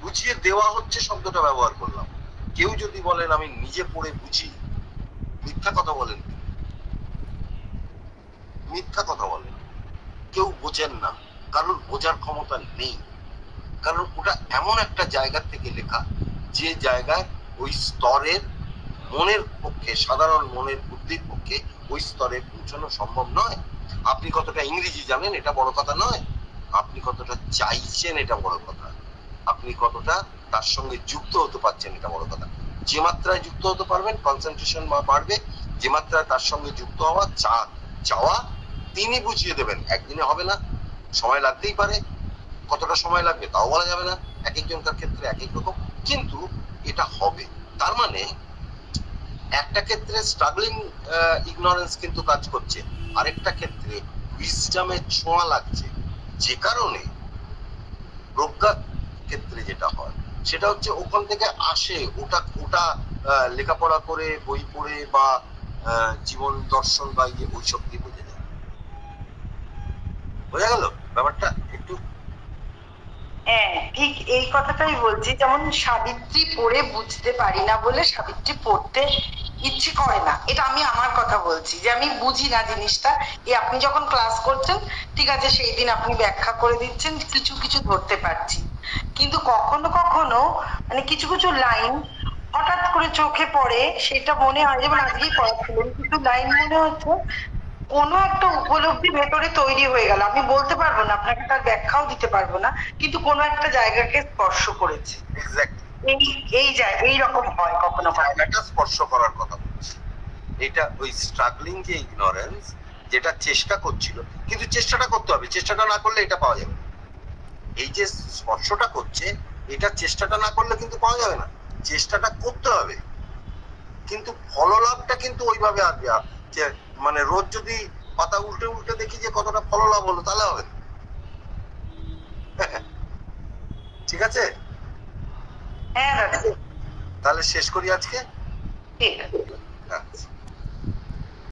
বুঝিয়ে দেওয়া হচ্ছে শব্দটা ব্যবহার করলাম। কেউ যদি বলেন আমি নিজে পড়ে বুঝি, মিথ্যা কথা বলেন, মিথ্যা কথা বলেন। কেউ বোঝেন না, কারণ বোঝার ক্ষমতা নেই। কারণ ওটা এমন একটা জায়গা থেকে লেখা, যে জায়গায় ওই স্তরের মনের পক্ষে, সাধারণ মনের বুদ্ধির পক্ষে ওই স্তরে পৌঁছানো সম্ভব নয়। আপনি কতটা ইংরেজি জানেন এটা বড় কথা নয়, আপনি কতটা চাইছেন এটা বড় কথা, আপনি কতটা তার সঙ্গে যুক্ত হতে পারছেন এটা বড় কথা। যে মাত্রায় যুক্ত হতে পারবেন, কনসেন্ট্রেশন বাড়বে। যে মাত্রায় তার সঙ্গে যুক্ত হওয়া চাওয়া, তিনি বুঝিয়ে দেবেন। একদিনে হবে না, সময় লাগতেই পারে, কতটা সময় লাগবে তাও বলা যাবে না, এক একজনকার ক্ষেত্রে এক এক রকম, কিন্তু এটা হবে। তার মানে একটা ক্ষেত্রে স্ট্রাগলিং ইগনোরেন্স কিন্তু কাজ করছে, আরেকটা ক্ষেত্রে উইজডমের ছোঁয়া লাগছে, যে কারণে প্রজ্ঞার ক্ষেত্রে যেটা হয় সেটা হচ্ছে ওখান থেকে আসে, ওটা ওটা লেখাপড়া করে, বই পড়ে বা জীবন দর্শন বা ইয়ে ওইসব দিয়ে বোঝা যায়। বোঝা গেল ব্যাপারটা একটু? হ্যাঁ, ঠিক এই কথাটাই বলছি। যেমন সাবিত্রী পড়ে বুঝতে পারি না বলে সাবিত্রী পড়তে ইচ্ছে করে না, এটা আমি আমার কথা বলছি, যে আমি বুঝি না জিনিসটা। আপনি যখন ক্লাস করছেন, ঠিক আছে, সেই দিন আপনি ব্যাখ্যা করে দিচ্ছেন, কিছু কিছু ধরতে পারছি, কিন্তু কখনো কখনো মানে কিছু কিছু লাইন হঠাৎ করে চোখে পড়ে, সেটা মনে হয়, যেমন আজকেই পড়াচ্ছিলেন, কিছু লাইন মনে হচ্ছে কোনো একটা উপলব্ধি ভেতরে তৈরি হয়ে গেল, আমি বলতে পারবো না, আপনাকে তার ব্যাখ্যাও দিতে পারবো না, কিন্তু কোনো একটা জায়গাকে স্পর্শ করেছে। এই রকম হয় কখনো জায়গাটা স্পর্শ করার কথা বলছি। এটা ওই স্ট্রাগলিং যে ইগনোরেন্স, যেটা চেষ্টা করছিল, কিন্তু চেষ্টাটা করতে হবে, চেষ্টাটা না করলে এটা পাওয়া যাবে। এই যে স্পর্শটা করছে, এটা চেষ্টাটা না করলে কিন্তু পাওয়া যাবে না, চেষ্টাটা করতে হবে, কিন্তু ফললাভটা কিন্তু ওইভাবে আসবে। যে মানে রোজ যদি পাতা উল্টে উল্টে দেখি যে কতটা ফললাভ হলো, তাহলে হবে না। ঠিক আছে, হ্যাঁ দাদা, তাহলে শেষ করি আজকে। ঠিক আছে।